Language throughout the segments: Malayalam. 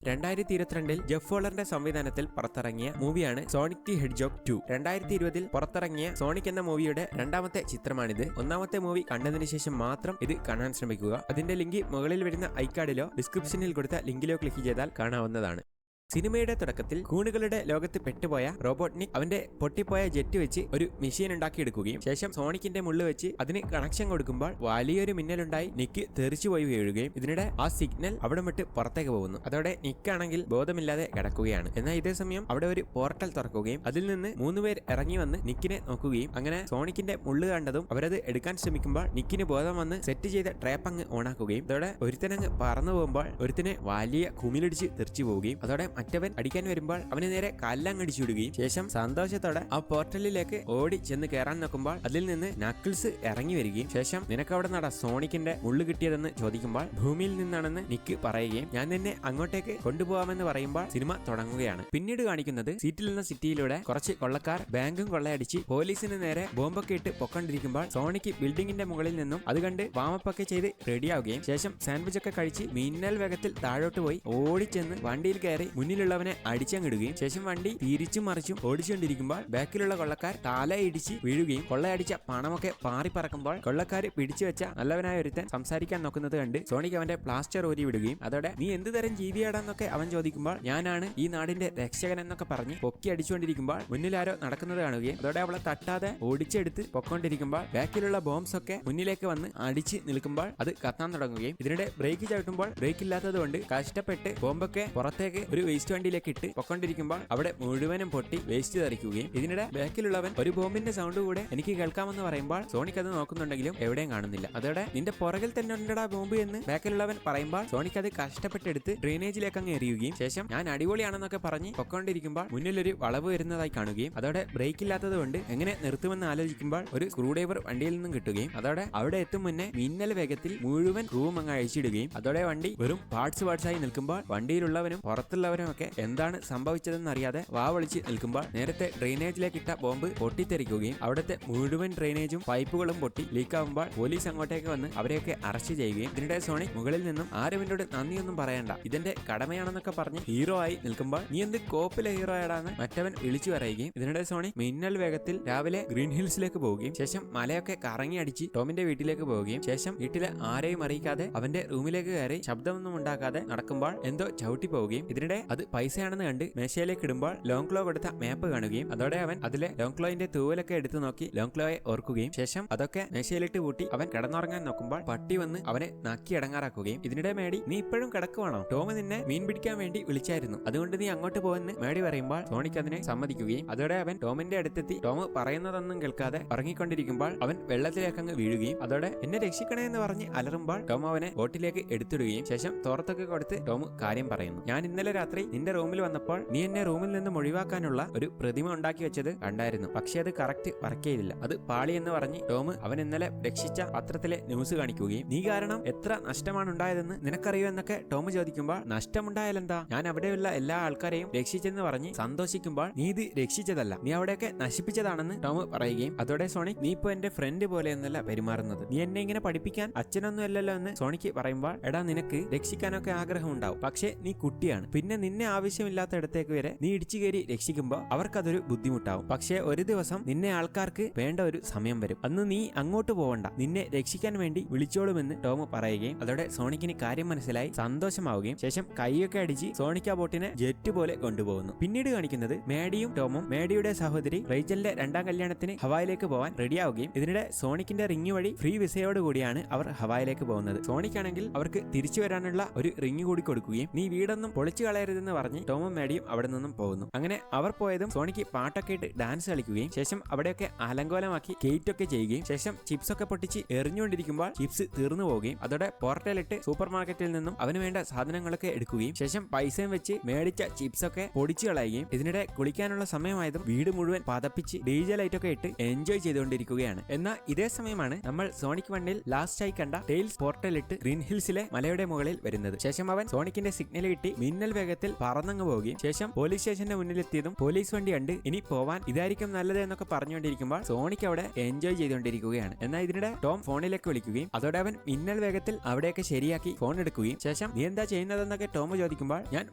2022 ജെഫ് വോളറിന്റെ സംവിധാനത്തിൽ പുറത്തിറങ്ങിയ മൂവിയാണ് സോണിക് ദി ഹെഡ്ജോഗ് 2. 2020 പുറത്തിറങ്ങിയ സോണിക് എന്ന മൂവിയുടെ രണ്ടാമത്തെ ചിത്രമാണിത്. ഒന്നാമത്തെ മൂവി കണ്ടതിന് ശേഷം മാത്രം ഇത് കാണാൻ ശ്രമിക്കുക. അതിന്റെ ലിങ്ക് മുകളിൽ വരുന്ന ഐക്കാർഡിലോ ഡിസ്ക്രിപ്ഷനിൽ കൊടുത്ത ലിങ്കിലോ ക്ലിക്ക് ചെയ്താൽ കാണാവുന്നതാണ്. സിനിമയുടെ തുടക്കത്തിൽ കൂണുകളുടെ ലോകത്ത് പെട്ടുപോയ റോബോട്ട്നിക് അവന്റെ പൊട്ടിപ്പോയ ജെറ്റ് വെച്ച് ഒരു മെഷീൻ ഉണ്ടാക്കിയെടുക്കുകയും ശേഷം സോണിക്കിന്റെ മുള്ളു വെച്ച് അതിന് കണക്ഷൻ കൊടുക്കുമ്പോൾ വലിയൊരു മിന്നലുണ്ടായി നിക്ക് തെറിച്ചുപോയി വീഴുകയും ഇതിനിടെ ആ സിഗ്നൽ അവിടെ വിട്ട് പുറത്തേക്ക് പോകുന്നു. അതോടെ നിക്കാണെങ്കിൽ ബോധമില്ലാതെ കിടക്കുകയാണ്. എന്നാൽ ഇതേ സമയം അവിടെ ഒരു പോർട്ടൽ തുറക്കുകയും അതിൽ നിന്ന് 3 പേർ ഇറങ്ങി വന്ന് നിക്കിനെ നോക്കുകയും അങ്ങനെ സോണിക്കിന്റെ മുള്ളു കണ്ടതും അവരത് എടുക്കാൻ ശ്രമിക്കുമ്പോൾ നിക്കിന് ബോധം വന്ന് സെറ്റ് ചെയ്ത ട്രാപ്പ് അങ്ങ് ഓണാക്കുകയും അതോടെ ഒരുത്തനങ്ങ് പറന്നു പോകുമ്പോൾ ഒരുത്തിനെ വലിയ കുമിലിടിച്ച് തെറിച്ചു പോവുകയും അതോടെ മറ്റവൻ അടിക്കാൻ വരുമ്പോൾ അവന് നേരെ കല്ലങ്ങടിച്ചു വിടുകയും ശേഷം സന്തോഷത്തോടെ ആ പോർട്ടലിലേക്ക് ഓടി ചെന്ന് കയറാൻ നോക്കുമ്പോൾ അതിൽ നിന്ന് നക്കിൾസ് ഇറങ്ങി വരികയും ശേഷം നിനക്കവിടെ നടാ സോണിക്കിന്റെ മുള്ളു കിട്ടിയതെന്ന് ചോദിക്കുമ്പോൾ ഭൂമിയിൽ നിന്നാണെന്ന് നിക്ക് പറയുകയും ഞാൻ നിന്നെ അങ്ങോട്ടേക്ക് കൊണ്ടുപോകാമെന്ന് പറയുമ്പോൾ സിനിമ തുടങ്ങുകയാണ്. പിന്നീട് കാണിക്കുന്നത് സീറ്റിൽ എന്ന സിറ്റിയിലൂടെ കുറച്ച് കൊള്ളക്കാർ ബാങ്കും കൊള്ളയടിച്ച് പോലീസിന് നേരെ ബോംബൊക്കെ ഇട്ട് പൊക്കൊണ്ടിരിക്കുമ്പോൾ സോണിക്ക് ബിൽഡിങ്ങിന്റെ മുകളിൽ നിന്നും അത് കണ്ട് വാമപ്പൊക്കെ ചെയ്ത് റെഡിയാവുകയും ശേഷം സാൻഡ്വിച്ച് ഒക്കെ കഴിച്ച് മിന്നൽ വേഗത്തിൽ താഴോട്ട് പോയി ഓടിച്ചെന്ന് വണ്ടിയിൽ കയറി മുന്നിലുള്ളവനെ അടിച്ചങ്ങിടുകയും ശേഷം വണ്ടി തിരിച്ചും മറിച്ചും ഓടിച്ചുകൊണ്ടിരിക്കുമ്പോൾ ബാക്കിലുള്ള കൊള്ളക്കാർ തലയിടിച്ച് വീഴുകയും കൊള്ളയടിച്ച പണമൊക്കെ പാറിപ്പറക്കുമ്പോൾ കൊള്ളക്കാർ പിടിച്ചു വെച്ച നല്ലവനായ ഒരുത്തൻ സംസാരിക്കാൻ നോക്കുന്നത് കണ്ട് സോണിക് അവന്റെ പ്ലാസ്റ്റർ ഊരി വിടുകയും അതോടെ നീ എന്ത് തരം ജീവിയാടാന്നൊക്കെ അവൻ ചോദിക്കുമ്പോൾ ഞാനാണ് ഈ നാടിന്റെ രക്ഷകൻ എന്നൊക്കെ പറഞ്ഞ് പൊക്കി അടിച്ചുകൊണ്ടിരിക്കുമ്പോൾ മുന്നിലാരോ നടക്കുന്നത് കാണുകയും അതോടെ അവളെ തട്ടാതെ ഓടിച്ചെടുത്ത് പൊക്കൊണ്ടിരിക്കുമ്പോൾ ബാക്കിലുള്ള ബോംബ്സ് ഒക്കെ മുന്നിലേക്ക് വന്ന് അടിച്ച് നിൽക്കുമ്പോൾ അത് കത്താൻ തുടങ്ങുകയും ഇതിനിടെ ബ്രേക്ക് ചവിട്ടുമ്പോൾ ബ്രേക്ക് ഇല്ലാത്തത് കൊണ്ട് കഷ്ടപ്പെട്ട് ബോംബൊക്കെ പുറത്തേക്ക് ഒരു വേസ്റ്റ് വണ്ടിയിലേക്ക് ഇട്ട് പൊക്കൊണ്ടിരിക്കുമ്പോൾ അവിടെ മുഴുവനും പൊട്ടി വേസ്റ്റ് തെറിക്കുകയും ഇതിനിടെ ബാക്കിലുള്ളവൻ ഒരു ബോംബിന്റെ സൗണ്ട് കൂടെ എനിക്ക് കേൾക്കാമെന്ന് പറയുമ്പോൾ സോണിക് അത് നോക്കുന്നുണ്ടെങ്കിലും എവിടെയും കാണുന്നില്ല. അതോടെ നിന്റെ പുറകിൽ തന്നെ ഉണ്ടടാ ബോംബ് എന്ന് ബാക്കിലുള്ളവൻ പറയുമ്പോൾ സോണിക് അത് കഷ്ടപ്പെട്ടെടുത്ത് ഡ്രെയിനേജിലേക്ക് അങ്ങ് എറിയുകയും ശേഷം ഞാൻ അടിപൊളിയാണെന്നൊക്കെ പറഞ്ഞ് പൊക്കൊണ്ടിരിക്കുമ്പോൾ മുന്നിലൊരു വളവ് വരുന്നതായി കാണുകയും അതോടെ ബ്രേക്ക് ഇല്ലാത്തത് കൊണ്ട് എങ്ങനെ നിർത്തുമെന്ന് ആലോചിക്കുമ്പോൾ ഒരു സ്ക്രൂ ഡ്രൈവർ വണ്ടിയിൽ നിന്നും കിട്ടുകയും അതോടെ അവിടെ എത്തും മുന്നേ മിന്നൽ വേഗത്തിൽ മുഴുവൻ റൂം അങ്ങ് അഴിച്ചിടുകയും അതോടെ വണ്ടി വെറും പാർട്സ് ആയി നിൽക്കുമ്പോൾ വണ്ടിയിലുള്ളവനും പുറത്തുള്ളവരും ഒക്കെ എന്താണ് സംഭവിച്ചതെന്ന് അറിയാതെ വാവളിച്ച് നിൽക്കുമ്പോൾ നേരത്തെ ഡ്രെയിനേജിലേക്ക് ഇട്ട ബോംബ് പൊട്ടിത്തെറിക്കുകയും അവിടുത്തെ മുഴുവൻ ഡ്രെയിനേജും പൈപ്പുകളും പൊട്ടി ലീക്കാവുമ്പോൾ പോലീസ് അങ്ങോട്ടേക്ക് വന്ന് അവരെയൊക്കെ അറസ്റ്റ് ചെയ്യുകയും ഇതിനിടെ സോണിക് മുകളിൽ നിന്നും ആരും എന്നോട് നന്ദിയൊന്നും പറയണ്ട, ഇതെന്റെ കടമയാണെന്നൊക്കെ പറഞ്ഞ് ഹീറോ ആയി നിൽക്കുമ്പോൾ നീ എന്ത് കോപ്പിലെ ഹീറോ ആടാന്ന് മറ്റവൻ വിളിച്ചു പറയുകയും ഇതിനിടെ സോണിക് മിന്നൽ വേഗത്തിൽ രാവിലെ ഗ്രീൻ ഹിൽസിലേക്ക് പോവുകയും ശേഷം മലയൊക്കെ കറങ്ങി അടിച്ച് ടോമിന്റെ വീട്ടിലേക്ക് പോവുകയും ശേഷം വീട്ടിലെ ആരെയും അറിയിക്കാതെ അവന്റെ റൂമിലേക്ക് കയറി ശബ്ദമൊന്നും ഉണ്ടാക്കാതെ നടക്കുമ്പോൾ എന്തോ ചവിട്ടി പോവുകയും ഇതിനിടെ അത് പൈസയാണെന്ന് കണ്ട് മേശയിലേക്ക് ഇടുമ്പോൾ ലോങ് ക്ലോ കൊടുത്ത മാപ്പ് കാണുകയും അതോടെ അവൻ അതിലെ ലോങ് ക്ലോയിന്റെ തൂവലൊക്കെ എടുത്തു നോക്കി ലോങ് ക്ലോയെ ഓർക്കുകയും ശേഷം അതൊക്കെ മേശയിലിട്ട് കൂട്ടി അവൻ കിടന്നുറങ്ങാൻ നോക്കുമ്പോൾ പട്ടി വന്ന് അവനെ നാക്കി അടങ്ങാറാക്കുകയും ഇതിനിടെ മേടി നീ ഇപ്പോഴും കിടക്കുവാണോ, ടോം നിന്നെ മീൻ പിടിക്കാൻ വേണ്ടി വിളിച്ചായിരുന്നു, അതുകൊണ്ട് നീ അങ്ങോട്ട് പോകുമെന്ന് മേടി പറയുമ്പോൾ സോണിക് അതിനെ സമ്മതിക്കുകയും അതോടെ അവൻ ടോമിന്റെ അടുത്തെത്തി ടോം പറയുന്നതൊന്നും കേൾക്കാതെ ഉറങ്ങിക്കൊണ്ടിരിക്കുമ്പോൾ അവൻ വെള്ളത്തിലേക്ക് അങ്ങ് വീഴുകയും അതോടെ എന്നെ രക്ഷിക്കണേ എന്ന് പറഞ്ഞ് അലറുമ്പോൾ ടോം അവനെ ബോട്ടിലേക്ക് എടുത്തിടുകയും ശേഷം തോർത്തൊക്കെ കൊടുത്ത് ടോം കാര്യം പറയുന്നു. ഞാൻ ഇന്നലെ രാത്രി നിന്റെ റൂമിൽ വന്നപ്പോൾ നീ എന്നെ റൂമിൽ നിന്നും ഒഴിവാക്കാനുള്ള ഒരു പ്രതിമ ഉണ്ടാക്കി വെച്ചത് കണ്ടായിരുന്നു, പക്ഷെ അത് കറക്റ്റ് വർക്ക് ചെയ്തില്ല, അത് പാളി എന്ന് പറഞ്ഞ് ടോം അവൻ ഇന്നലെ രക്ഷിച്ച പത്രത്തിലെ ന്യൂസ് കാണിക്കുകയും നീ കാരണം എത്ര നഷ്ടമാണ് ഉണ്ടായതെന്ന് നിനക്കറിയോ എന്നൊക്കെ ടോം ചോദിക്കുമ്പോൾ നഷ്ടമുണ്ടായാലെന്താ, ഞാൻ അവിടെയുള്ള എല്ലാ ആൾക്കാരെയും രക്ഷിച്ചെന്ന് പറഞ്ഞ് സന്തോഷിക്കുമ്പോൾ നീ ഇത് രക്ഷിച്ചതല്ല, നീ അവിടെയൊക്കെ നശിപ്പിച്ചതാണെന്ന് ടോം പറയുകയും അതോടെ സോണിക് നീ ഇപ്പൊ എന്റെ ഫ്രണ്ട് പോലെ എന്നല്ല പെരുമാറുന്നത്, നീ എന്നെ ഇങ്ങനെ പഠിപ്പിക്കാൻ അച്ഛനൊന്നും അല്ലല്ലോ എന്ന് സോണിക്ക് പറയുമ്പോൾ എടാ നിനക്ക് രക്ഷിക്കാനൊക്കെ ആഗ്രഹം ഉണ്ടാവും, പക്ഷെ നീ കുട്ടിയാണ്, പിന്നെ നിന്നെ ആവശ്യമില്ലാത്ത ഇടത്തേക്ക് വരെ നീ ഇടിച്ചു കയറി രക്ഷിക്കുമ്പോൾ അവർക്കതൊരു ബുദ്ധിമുട്ടാവും, പക്ഷെ ഒരു ദിവസം നിന്നെ ആൾക്കാർക്ക് വേണ്ട ഒരു സമയം വരും, അന്ന് നീ അങ്ങോട്ട് പോവണ്ട, നിന്നെ രക്ഷിക്കാൻ വേണ്ടി വിളിച്ചോളുമെന്ന് ടോം പറയുകയും അതോടെ സോണിക്കിന് കാര്യം മനസ്സിലായി സന്തോഷമാവുകയും ശേഷം കൈയൊക്കെ അടിച്ച് സോണിക് ആ ബോട്ടിനെ ജെറ്റ് പോലെ കൊണ്ടുപോകുന്നു. പിന്നീട് കാണിക്കുന്നത് മേഡിയും ടോമും മേഡിയുടെ സഹോദരി റേച്ചലിന്റെ രണ്ടാം കല്യാണത്തിന് ഹവായിലേക്ക് പോകാൻ റെഡിയാവുകയും ഇതിനിടെ സോണിക്കിന്റെ റിങ് വഴി ഫ്രീ വിസയോട് കൂടിയാണ് അവർ ഹവായിലേക്ക് പോകുന്നത്. സോണിക് ആണെങ്കിൽ അവർക്ക് തിരിച്ചു വരാനുള്ള ഒരു റിങ് കൂടി കൊടുക്കുകയും നീ വീടൊന്നും പൊളിച്ചു കളയരുതെന്ന് പറഞ്ഞ് ടോമും മേഡിയും അവിടെ നിന്നും പോകുന്നു. അങ്ങനെ അവർ പോയതും സോണിക്ക് പാട്ടൊക്കെ ഇട്ട് ഡാൻസ് കളിക്കുകയും ശേഷം അവിടെയൊക്കെ അലങ്കോലമാക്കി കേറ്റ് ഒക്കെ ചെയ്യുകയും ശേഷം ചിപ്സ് ഒക്കെ പൊട്ടിച്ച് എറിഞ്ഞുകൊണ്ടിരിക്കുമ്പോൾ ചിപ്സ് തീർന്നു പോവുകയും അതോടെ പോർട്ടലിട്ട് സൂപ്പർ മാർക്കറ്റിൽ നിന്നും അവന് വേണ്ട സാധനങ്ങളൊക്കെ എടുക്കുകയും ശേഷം പൈസയും വെച്ച് മേടിച്ച ചിപ്സ് ഒക്കെ പൊടിച്ചു കളയുകയും ഇതിനിടെ കുളിക്കാനുള്ള സമയമായതും വീട് മുഴുവൻ പതപ്പിച്ച് ഡീജെ ലൈറ്റ് ഒക്കെ ഇട്ട് എൻജോയ് ചെയ്തുകൊണ്ടിരിക്കുകയാണ്. എന്നാൽ ഇതേ സമയമാണ് നമ്മൾ സോണിക് 1 ലാസ്റ്റ് ആയി കണ്ട ടെയിൽസ് പോർട്ടലിട്ട് ഗ്രീൻ ഹിൽസിലെ മലയുടെ മുകളിൽ വരുന്നത്. ശേഷം അവൻ സോണിക്കിന്റെ സിഗ്നൽ കിട്ടി മിന്നൽ വേഗത്തിൽ പറന്നങ്ങ് പോവുകയും ശേഷം പോലീസ് സ്റ്റേഷന്റെ മുന്നിലെത്തിയതും പോലീസ് വണ്ടി കണ്ട് ഇനി പോവാൻ ഇതായിരിക്കും നല്ലത് എന്നൊക്കെ പറഞ്ഞുകൊണ്ടിരിക്കുമ്പോൾ സോണിക് അവിടെ എൻജോയ് ചെയ്തുകൊണ്ടിരിക്കുകയാണ്. എന്നാൽ ഇതിനിടെ ടോം ഫോണിലേക്ക് വിളിക്കുകയും അതോടെ അവൻ മിന്നൽ വേഗത്തിൽ അവിടെയൊക്കെ ശരിയാക്കി ഫോൺ എടുക്കുകയും ശേഷം നീ എന്താ ചെയ്യുന്നതെന്നൊക്കെ ടോം ചോദിക്കുമ്പോൾ ഞാൻ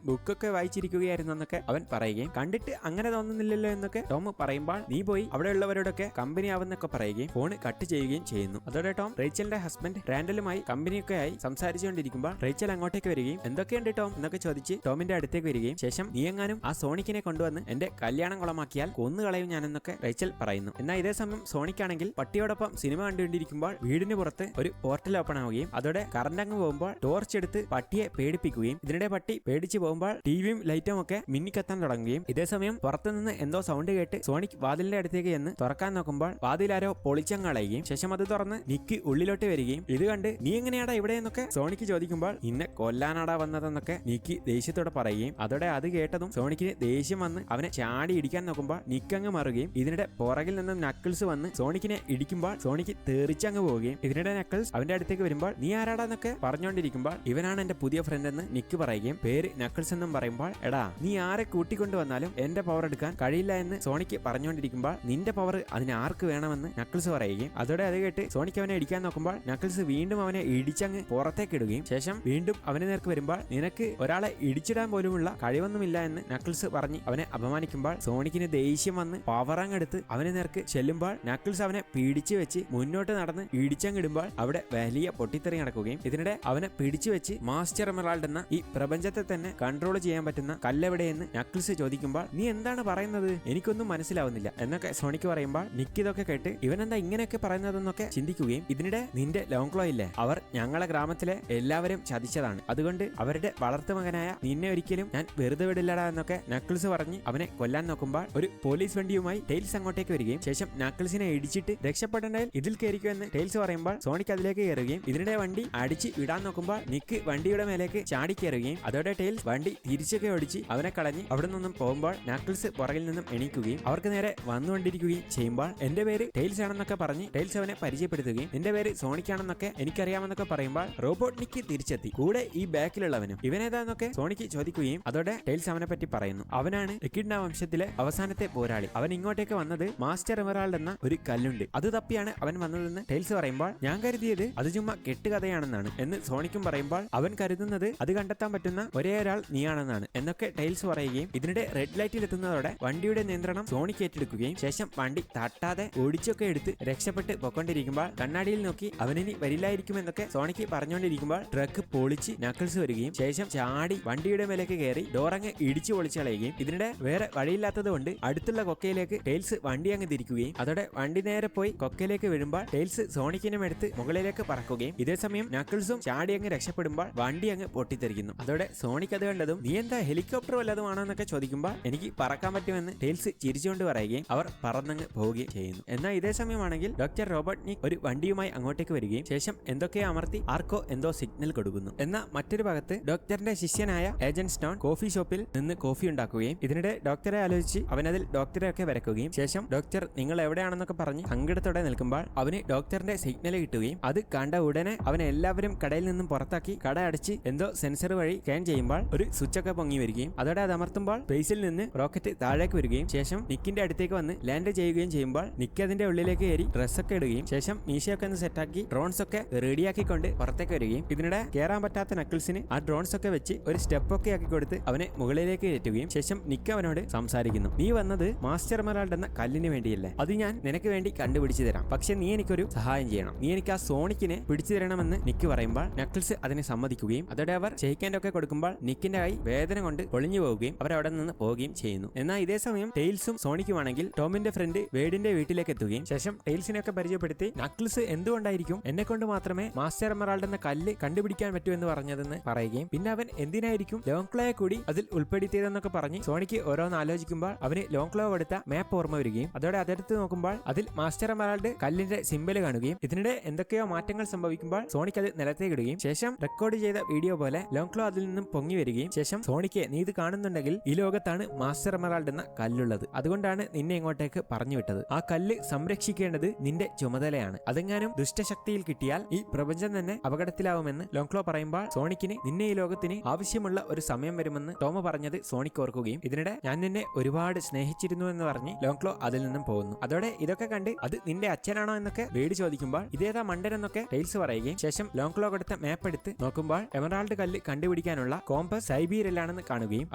ബുക്കൊക്കെ വായിച്ചിരിക്കുകയായിരുന്നു എന്നൊക്കെ അവൻ പറയുകയും കണ്ടിട്ട് അങ്ങനെ തോന്നുന്നില്ലല്ലോ എന്നൊക്കെ ടോം പറയുമ്പോൾ നീ പോയി അവിടെയുള്ളവരോടൊക്കെ കമ്പനി ആവുന്നൊക്കെ പറയുകയും ഫോൺ കട്ട് ചെയ്യുകയും ചെയ്യുന്നു. അതോടെ ടോം റേച്ചലിന്റെ ഹസ്ബൻഡ് റാൻഡലുമായി കമ്പനിയൊക്കെ ആയി സംസാരിച്ചുകൊണ്ടിരിക്കുമ്പോൾ റേച്ചൽ അങ്ങോട്ടേക്ക് വരികയും എന്തൊക്കെയുണ്ട് ടോം എന്നൊക്കെ ചോദിച്ച് ടോമിന്റെ അടുത്തേക്ക് വരികയും ശേഷം നീ എങ്ങാനും ആ സോണിക്കിനെ കൊണ്ടുവന്ന് എന്റെ കല്യാണം കുളമാക്കിയാൽ കൊന്നുകളയും ഞാനെന്നൊക്കെ റേച്ചൽ പറയുന്നു. എന്നാൽ ഇതേ സമയം സോണിക്കാണെങ്കിൽ പട്ടിയോടൊപ്പം സിനിമ കണ്ടുകൊണ്ടിരിക്കുമ്പോൾ വീടിന് പുറത്ത് ഒരു പോർട്ടൽ ഓപ്പൺ ആവുകയും അതോടെ കറണ്ട് അങ്ങ് പോകുമ്പോൾ ടോർച്ച് എടുത്ത് പട്ടിയെ പേടിപ്പിക്കുകയും ഇതിനിടെ പട്ടി പേടിച്ചു പോകുമ്പോൾ ടിവിയും ലൈറ്റും ഒക്കെ മിന്നിക്കത്താൻ തുടങ്ങുകയും ഇതേ സമയം പുറത്തുനിന്ന് എന്തോ സൗണ്ട് കേട്ട് സോണിക് വാതിലിന്റെ അടുത്തേക്ക് ചെന്ന് തുറക്കാൻ നോക്കുമ്പോൾ വാതിലാരോ പൊളിച്ചങ്ങളയുകയും ശേഷം അത് തുറന്ന് നിക്ക് ഉള്ളിലോട്ട് വരികയും ഇത് കണ്ട് നീ എങ്ങനെയാടാ ഇവിടെ എന്നൊക്കെ സോണിക്ക് ചോദിക്കുമ്പോൾ ഇന്നെ കൊല്ലാനാടാ വന്നതെന്നൊക്കെ നിക്ക് ദേഷ്യത്തോടെ പറയുകയും അതോടെ അത് കേട്ടതും സോണിക്കിന് ദേഷ്യം വന്ന് അവനെ ചാടി ഇടിക്കാൻ നോക്കുമ്പോൾ നിക്കങ്ങ് മാറുകയും ഇതിനിടെ പുറകിൽ നിന്നും നക്കിൾസ് വന്ന് സോണിക്കിനെ ഇടിക്കുമ്പോൾ സോണിക്ക് തെറിച്ചങ്ങ് പോവുകയും ഇതിനിടെ നക്കിൾസ് അവന്റെ അടുത്തേക്ക് വരുമ്പോൾ നീ ആരാടാന്നൊക്കെ പറഞ്ഞുകൊണ്ടിരിക്കുമ്പോൾ ഇവനാണ് എന്റെ പുതിയ ഫ്രണ്ട് എന്ന് നിക്ക് പറയുകയും പേര് നക്കിൾസ് എന്നും പറയുമ്പോൾ എടാ നീ ആരെ കൂട്ടിക്കൊണ്ടുവന്നാലും എന്റെ പവർ എടുക്കാൻ കഴിയില്ല എന്ന് സോണിക്ക് പറഞ്ഞുകൊണ്ടിരിക്കുമ്പോൾ നിന്റെ പവർ അതിന് ആർക്ക് വേണമെന്ന് നക്കിൾസ് പറയുകയും അതോടെ അത് കേട്ട് സോണിക്ക് അവനെ ഇടിക്കാൻ നോക്കുമ്പോൾ നക്കിൾസ് വീണ്ടും അവനെ ഇടിച്ചങ്ങ് പുറത്തേക്ക് ഇടുകയും ശേഷം വീണ്ടും അവന് നേർക്ക് വരുമ്പോൾ നിനക്ക് ഒരാളെ ഇടിച്ചിടാൻ പോലുമുള്ള കഴിവൊന്നുമില്ല എന്ന് നക്കിൾസ് പറഞ്ഞ് അവനെ അപമാനിക്കുമ്പോൾ സോണിക്കിന് ദേഷ്യം വന്ന് പവറങ്ങെടുത്ത് അവന് നേർക്ക് ചെല്ലുമ്പോൾ നക്കിൾസ് അവനെ പിടിച്ചു വെച്ച് മുന്നോട്ട് നടന്ന് ഇടിച്ചങ്ങിടുമ്പോൾ അവിടെ വലിയ പൊട്ടിത്തെറി നടക്കുകയും ഇതിനിടെ അവനെ പിടിച്ചു വെച്ച് മാസ്റ്റർ എമറാൾഡ് എന്ന ഈ പ്രപഞ്ചത്തെ തന്നെ കൺട്രോൾ ചെയ്യാൻ പറ്റുന്ന കല്ലെവിടെയെന്ന് നക്കിൾസ് ചോദിക്കുമ്പോൾ നീ എന്താണ് പറയുന്നത് എനിക്കൊന്നും മനസ്സിലാവുന്നില്ല എന്നൊക്കെ സോണിക്ക് പറയുമ്പോൾ നിക്ക് ഇതൊക്കെ കേട്ട് ഇവനെന്താ ഇങ്ങനെയൊക്കെ പറയുന്നതെന്നൊക്കെ ചിന്തിക്കുകയും ഇതിനിടെ നിന്റെ ലോങ്ക്ലോ ഇല്ലേ അവർ ഞങ്ങളെ ഗ്രാമത്തിലെ എല്ലാവരും ചതിച്ചതാണ് അതുകൊണ്ട് അവരുടെ വളർത്തുമകനായ നിന്നെ ഒരിക്കലും ഞാൻ വെറുതെ വിടില്ലടാ എന്നൊക്കെ നക്കിൾസ് പറഞ്ഞ് അവനെ കൊല്ലാൻ നോക്കുമ്പോൾ ഒരു പോലീസ് വണ്ടിയുമായി ടെയിൽസ് അങ്ങോട്ടേക്ക് വരികയും ശേഷം നക്കിൾസിനെ ഇടിച്ചിട്ട് രക്ഷപ്പെടേണ്ടതിൽ ഇതിൽ കയറിക്കുമെന്ന് ടെയിൽസ് പറയുമ്പോൾ സോണിക് അതിലേക്ക് കയറുകയും ഇതിനിടെ വണ്ടി അടിച്ച് വിടാൻ നോക്കുമ്പോൾ നിക്ക് വണ്ടിയുടെ മേലേക്ക് ചാടി കയറുകയും അതോടെ ടെയിൽസ് വണ്ടി തിരിച്ചൊക്കെ ഓടിച്ച് അവനെ കളഞ്ഞ് അവിടെ നിന്നും പോകുമ്പോൾ നക്കിൾസ് പുറകിൽ നിന്നും എണീക്കുകയും അവർക്ക് നേരെ വന്നുകൊണ്ടിരിക്കുകയും ചെയ്യുമ്പോൾ എന്റെ പേര് ടെയിൽസ് ആണെന്നൊക്കെ പറഞ്ഞ് ടെയിൽസ് അവനെ പരിചയപ്പെടുത്തുകയും നിന്റെ പേര് സോണിക് ആണെന്നൊക്കെ എനിക്കറിയാമെന്നൊക്കെ പറയുമ്പോൾ റോബോട്ട്നിക്ക് തിരിച്ചെത്തി കൂടെ ഈ ബാക്കിലുള്ളവനും ഇവനേതാന്നൊക്കെ സോണിക്ക് ചോദിക്കുകയും അതോടെ ടെയിൽസ് അവനെ പറ്റി പറയുന്നു. അവനാണ് എക്കിഡ്ന വംശത്തിലെ അവസാനത്തെ പോരാളി. അവൻ ഇങ്ങോട്ടേക്ക് വന്നത് മാസ്റ്റർ എമറാൾഡ് എന്ന ഒരു കല്ലുണ്ട് അത് തപ്പിയാണ് അവൻ വന്നതെന്ന് ടെയിൽസ് പറയുമ്പോൾ ഞാൻ കരുതിയത് അത് ചുമ്മാ കെട്ടുകഥയാണെന്നാണ് എന്ന് സോണിക്കും പറയുമ്പോൾ അവൻ കരുതുന്നത് അത് കണ്ടെത്താൻ പറ്റുന്ന ഒരേ ഒരാൾ നീയാണെന്നാണ് എന്നൊക്കെ ടെയിൽസ് പറയുകയും ഇതിനിടെ റെഡ് ലൈറ്റിൽ എത്തുന്നതോടെ വണ്ടിയുടെ നിയന്ത്രണം സോണിക്ക് ഏറ്റെടുക്കുകയും ശേഷം വണ്ടി തട്ടാതെ ഓടിച്ചൊക്കെ എടുത്ത് രക്ഷപ്പെട്ട് പൊക്കൊണ്ടിരിക്കുമ്പോൾ കണ്ണാടിയിൽ നോക്കി അവനിനി വരില്ലായിരിക്കുമെന്നൊക്കെ സോണിക്ക് പറഞ്ഞുകൊണ്ടിരിക്കുമ്പോൾ ട്രക്ക് പൊളിച്ച് നക്കിൾസ് വരികയും ശേഷം ചാടി വണ്ടിയുടെ മേലേക്ക് കയറി ഡോറങ്ങ് ഇടിച്ചു പൊളിച്ചു കളയുകയും ഇതിനിടെ വേറെ വഴിയില്ലാത്തത് കൊണ്ട് അടുത്തുള്ള കൊക്കയിലേക്ക് ടെയിൽസ് വണ്ടി അങ്ങ് തിരിക്കുകയും അതോടെ വണ്ടി നേരെ പോയി കൊക്കയിലേക്ക് വീഴുമ്പോൾ ടെയിൽസ് സോണിക്കിനും എടുത്ത് മുകളിലേക്ക് പറക്കുകയും ഇതേസമയം നക്കിൾസും ചാടി അങ്ങ് രക്ഷപ്പെടുമ്പോൾ വണ്ടി അങ്ങ് പൊട്ടിത്തെറിക്കുന്നു. അതോടെ സോണിക് അത് കണ്ടതും നീ എന്താ ഹെലികോപ്റ്റർ വല്ലതുമാണോ എന്നൊക്കെ ചോദിക്കുമ്പോൾ എനിക്ക് പറക്കാൻ പറ്റുമെന്ന് ടെയിൽസ് ചിരിച്ചുകൊണ്ട് പറയുകയും അവർ പറന്നങ്ങ് പോവുകയും ചെയ്യുന്നു. എന്നാൽ ഇതേ സമയമാണെങ്കിൽ ഡോക്ടർ റോബോട്ട്നിക് ഒരു വണ്ടിയുമായി അങ്ങോട്ടേക്ക് വരികയും ശേഷം എന്തൊക്കെയോ അമർത്തി ആർക്കോ എന്തോ സിഗ്നൽ കൊടുക്കുന്നു. എന്നാൽ മറ്റൊരു ഭാഗത്ത് ഡോക്ടറിന്റെ ശിഷ്യനായ ഏജന്റ് സ്റ്റോൺ കോഫി ഷോപ്പിൽ നിന്ന് കോഫി ഉണ്ടാക്കുകയും ഇതിനിടെ ഡോക്ടറെ ആലോചിച്ച് അവനതിൽ ഡോക്ടറെ ഒക്കെ വരക്കുകയും ശേഷം ഡോക്ടർ നിങ്ങൾ എവിടെയാണെന്നൊക്കെ പറഞ്ഞ് സങ്കടത്തോടെ നിൽക്കുമ്പോൾ അവന് ഡോക്ടറിന്റെ സിഗ്നൽ കിട്ടുകയും അത് കണ്ട ഉടനെ അവനെ എല്ലാവരും കടയിൽ നിന്നും പുറത്താക്കി കട അടച്ച് എന്തോ സെൻസർ വഴി സ്കാൻ ചെയ്യുമ്പോൾ ഒരു സ്വിച്ച് ഒക്കെ പൊങ്ങി വരികയും അതോടെ അത് അമർത്തുമ്പോൾ സ്പേസിൽ നിന്ന് റോക്കറ്റ് താഴേക്ക് വരികയും ശേഷം നിക്കിന്റെ അടുത്തേക്ക് വന്ന് ലാൻഡ് ചെയ്യുകയും ചെയ്യുമ്പോൾ നിക്ക് അതിന്റെ ഉള്ളിലേക്ക് കയറി ഡ്രസ്സൊക്കെ ഇടുകയും ശേഷം മീശയൊക്കെ ഒന്ന് സെറ്റാക്കി ഡ്രോൺസ് ഒക്കെ റെഡിയാക്കിക്കൊണ്ട് പുറത്തേക്ക് വരികയും ഇതിനിടെ കയറാൻ പറ്റാത്ത നക്കിൾസിന് ആ ഡ്രോൺസ് ഒക്കെ വെച്ച് ഒരു സ്റ്റെപ്പ് ഒക്കെ ആക്കി കൊടുത്ത് അവനെ മുകളിലേക്ക് കയറ്റുകയും ശേഷം നിക്ക് അവനോട് സംസാരിക്കുന്നു. നീ വന്നത് മാസ്റ്റർ എമറാൾഡ് എന്ന കല്ലിന് വേണ്ടിയല്ലേ? അത് ഞാൻ നിനക്ക് വേണ്ടി കണ്ടുപിടിച്ചു തരാം. പക്ഷെ നീ എനിക്കൊരു സഹായം ചെയ്യണം. നീ എനിക്ക് ആ സോണിക്കിനെ പിടിച്ചു തരണമെന്ന് നിക്ക് പറയുമ്പോൾ നക്കിൾസ് അതിനെ സമ്മതിക്കുകയും അതോടെ അവർ ഷെയ്ക്ക് ഒക്കെ കൊടുക്കുമ്പോൾ നിക്കിന്റെ കൈ വേദന കൊണ്ട് ഒളിഞ്ഞു പോവുകയും അവർ അവിടെ നിന്ന് പോവുകയും ചെയ്യുന്നു. എന്നാൽ ഇതേ സമയം ടെയിൽസും സോണിക്കുമാണെങ്കിൽ ടോമിന്റെ ഫ്രണ്ട് വേഡിന്റെ വീട്ടിലേക്ക് എത്തുകയും ശേഷം ടെയിൽസിനെയൊക്കെ പരിചയപ്പെടുത്തി നക്കിൾസ് എന്തുകൊണ്ടായിരിക്കും എന്നെ കൊണ്ട് മാത്രമേ മാസ്റ്റർ എമറാൾഡ് എന്ന കല്ല് കണ്ടുപിടിക്കാൻ പറ്റൂ എന്ന് പറഞ്ഞതെന്ന് പറയുകയും പിന്നെ അവൻ എന്തിനായിരിക്കും ലോങ്ക്ലോയെ കൂടി അതിൽ ഉൾപ്പെടുത്തിയതെന്നൊക്കെ പറഞ്ഞ് സോണിക്ക് ഓരോന്ന് ആലോചിക്കുമ്പോൾ അവന് ലോങ്ക്ലോ കൊടുത്ത മാപ്പ് ഓർമ്മ വരികയും അതോടെ അതെടുത്ത് നോക്കുമ്പോൾ അതിൽ മാസ്റ്റർ എമറാൾഡ് കല്ലിന്റെ സിംബല് കാണുകയും ഇതിനിടെ എന്തൊക്കെയോ മാറ്റങ്ങൾ സംഭവിക്കുമ്പോൾ സോണിക്ക് അത് നിലത്തേക്ക് ഇടുകയും ശേഷം റെക്കോർഡ് ചെയ്ത വീഡിയോ പോലെ ലോങ്ക്ലോ അതിൽ നിന്നും പൊങ്ങി വരികയും ശേഷം സോണിക്ക് നീ ഇത് കാണുന്നുണ്ടെങ്കിൽ ഈ ലോകത്താണ് മാസ്റ്റർ എമറാൾഡ് എന്ന കല്ലുള്ളത്, അതുകൊണ്ടാണ് നിന്നെ ഇങ്ങോട്ടേക്ക് പറഞ്ഞു വിട്ടത്. ആ കല്ല് സംരക്ഷിക്കേണ്ടത് നിന്റെ ചുമതലയാണ്. അതെങ്ങാനും ദുഷ്ടശക്തിയിൽ കിട്ടിയാൽ ഈ പ്രപഞ്ചം തന്നെ അപകടത്തിലാവുമെന്ന് ലോങ്ക്ലോ പറയുമ്പോൾ സോണിക്കിന് നിന്നെ ഈ ലോകത്തിന് ആവശ്യമുള്ള ഒരു സമയം സമയം വരുമെന്ന് ടോം പറഞ്ഞത് സോണിക് ഓർക്കുകയും ഇതിനിടെ ഞാൻ നിന്നെ ഒരുപാട് സ്നേഹിച്ചിരുന്നു എന്ന് പറഞ്ഞ് ലോങ്ക്ലോ അതിൽ നിന്നും പോകുന്നു. അതോടെ ഇതൊക്കെ കണ്ട് അത് നിന്റെ അച്ഛനാണോ എന്നൊക്കെ വേടി ചോദിക്കുമ്പോൾ ഇതേതാ മണ്ടൻ എന്നൊക്കെ ടൈൽസ് പറയുകയും ശേഷം ലോങ്ക്ലോ കൊടുത്ത മാപ്പ് എടുത്ത് നോക്കുമ്പോൾ എമറാൾഡ് കല്ല് കണ്ടുപിടിക്കാനുള്ള കോമ്പസ് സൈബീരിയയിലാണെന്ന് കാണുകയും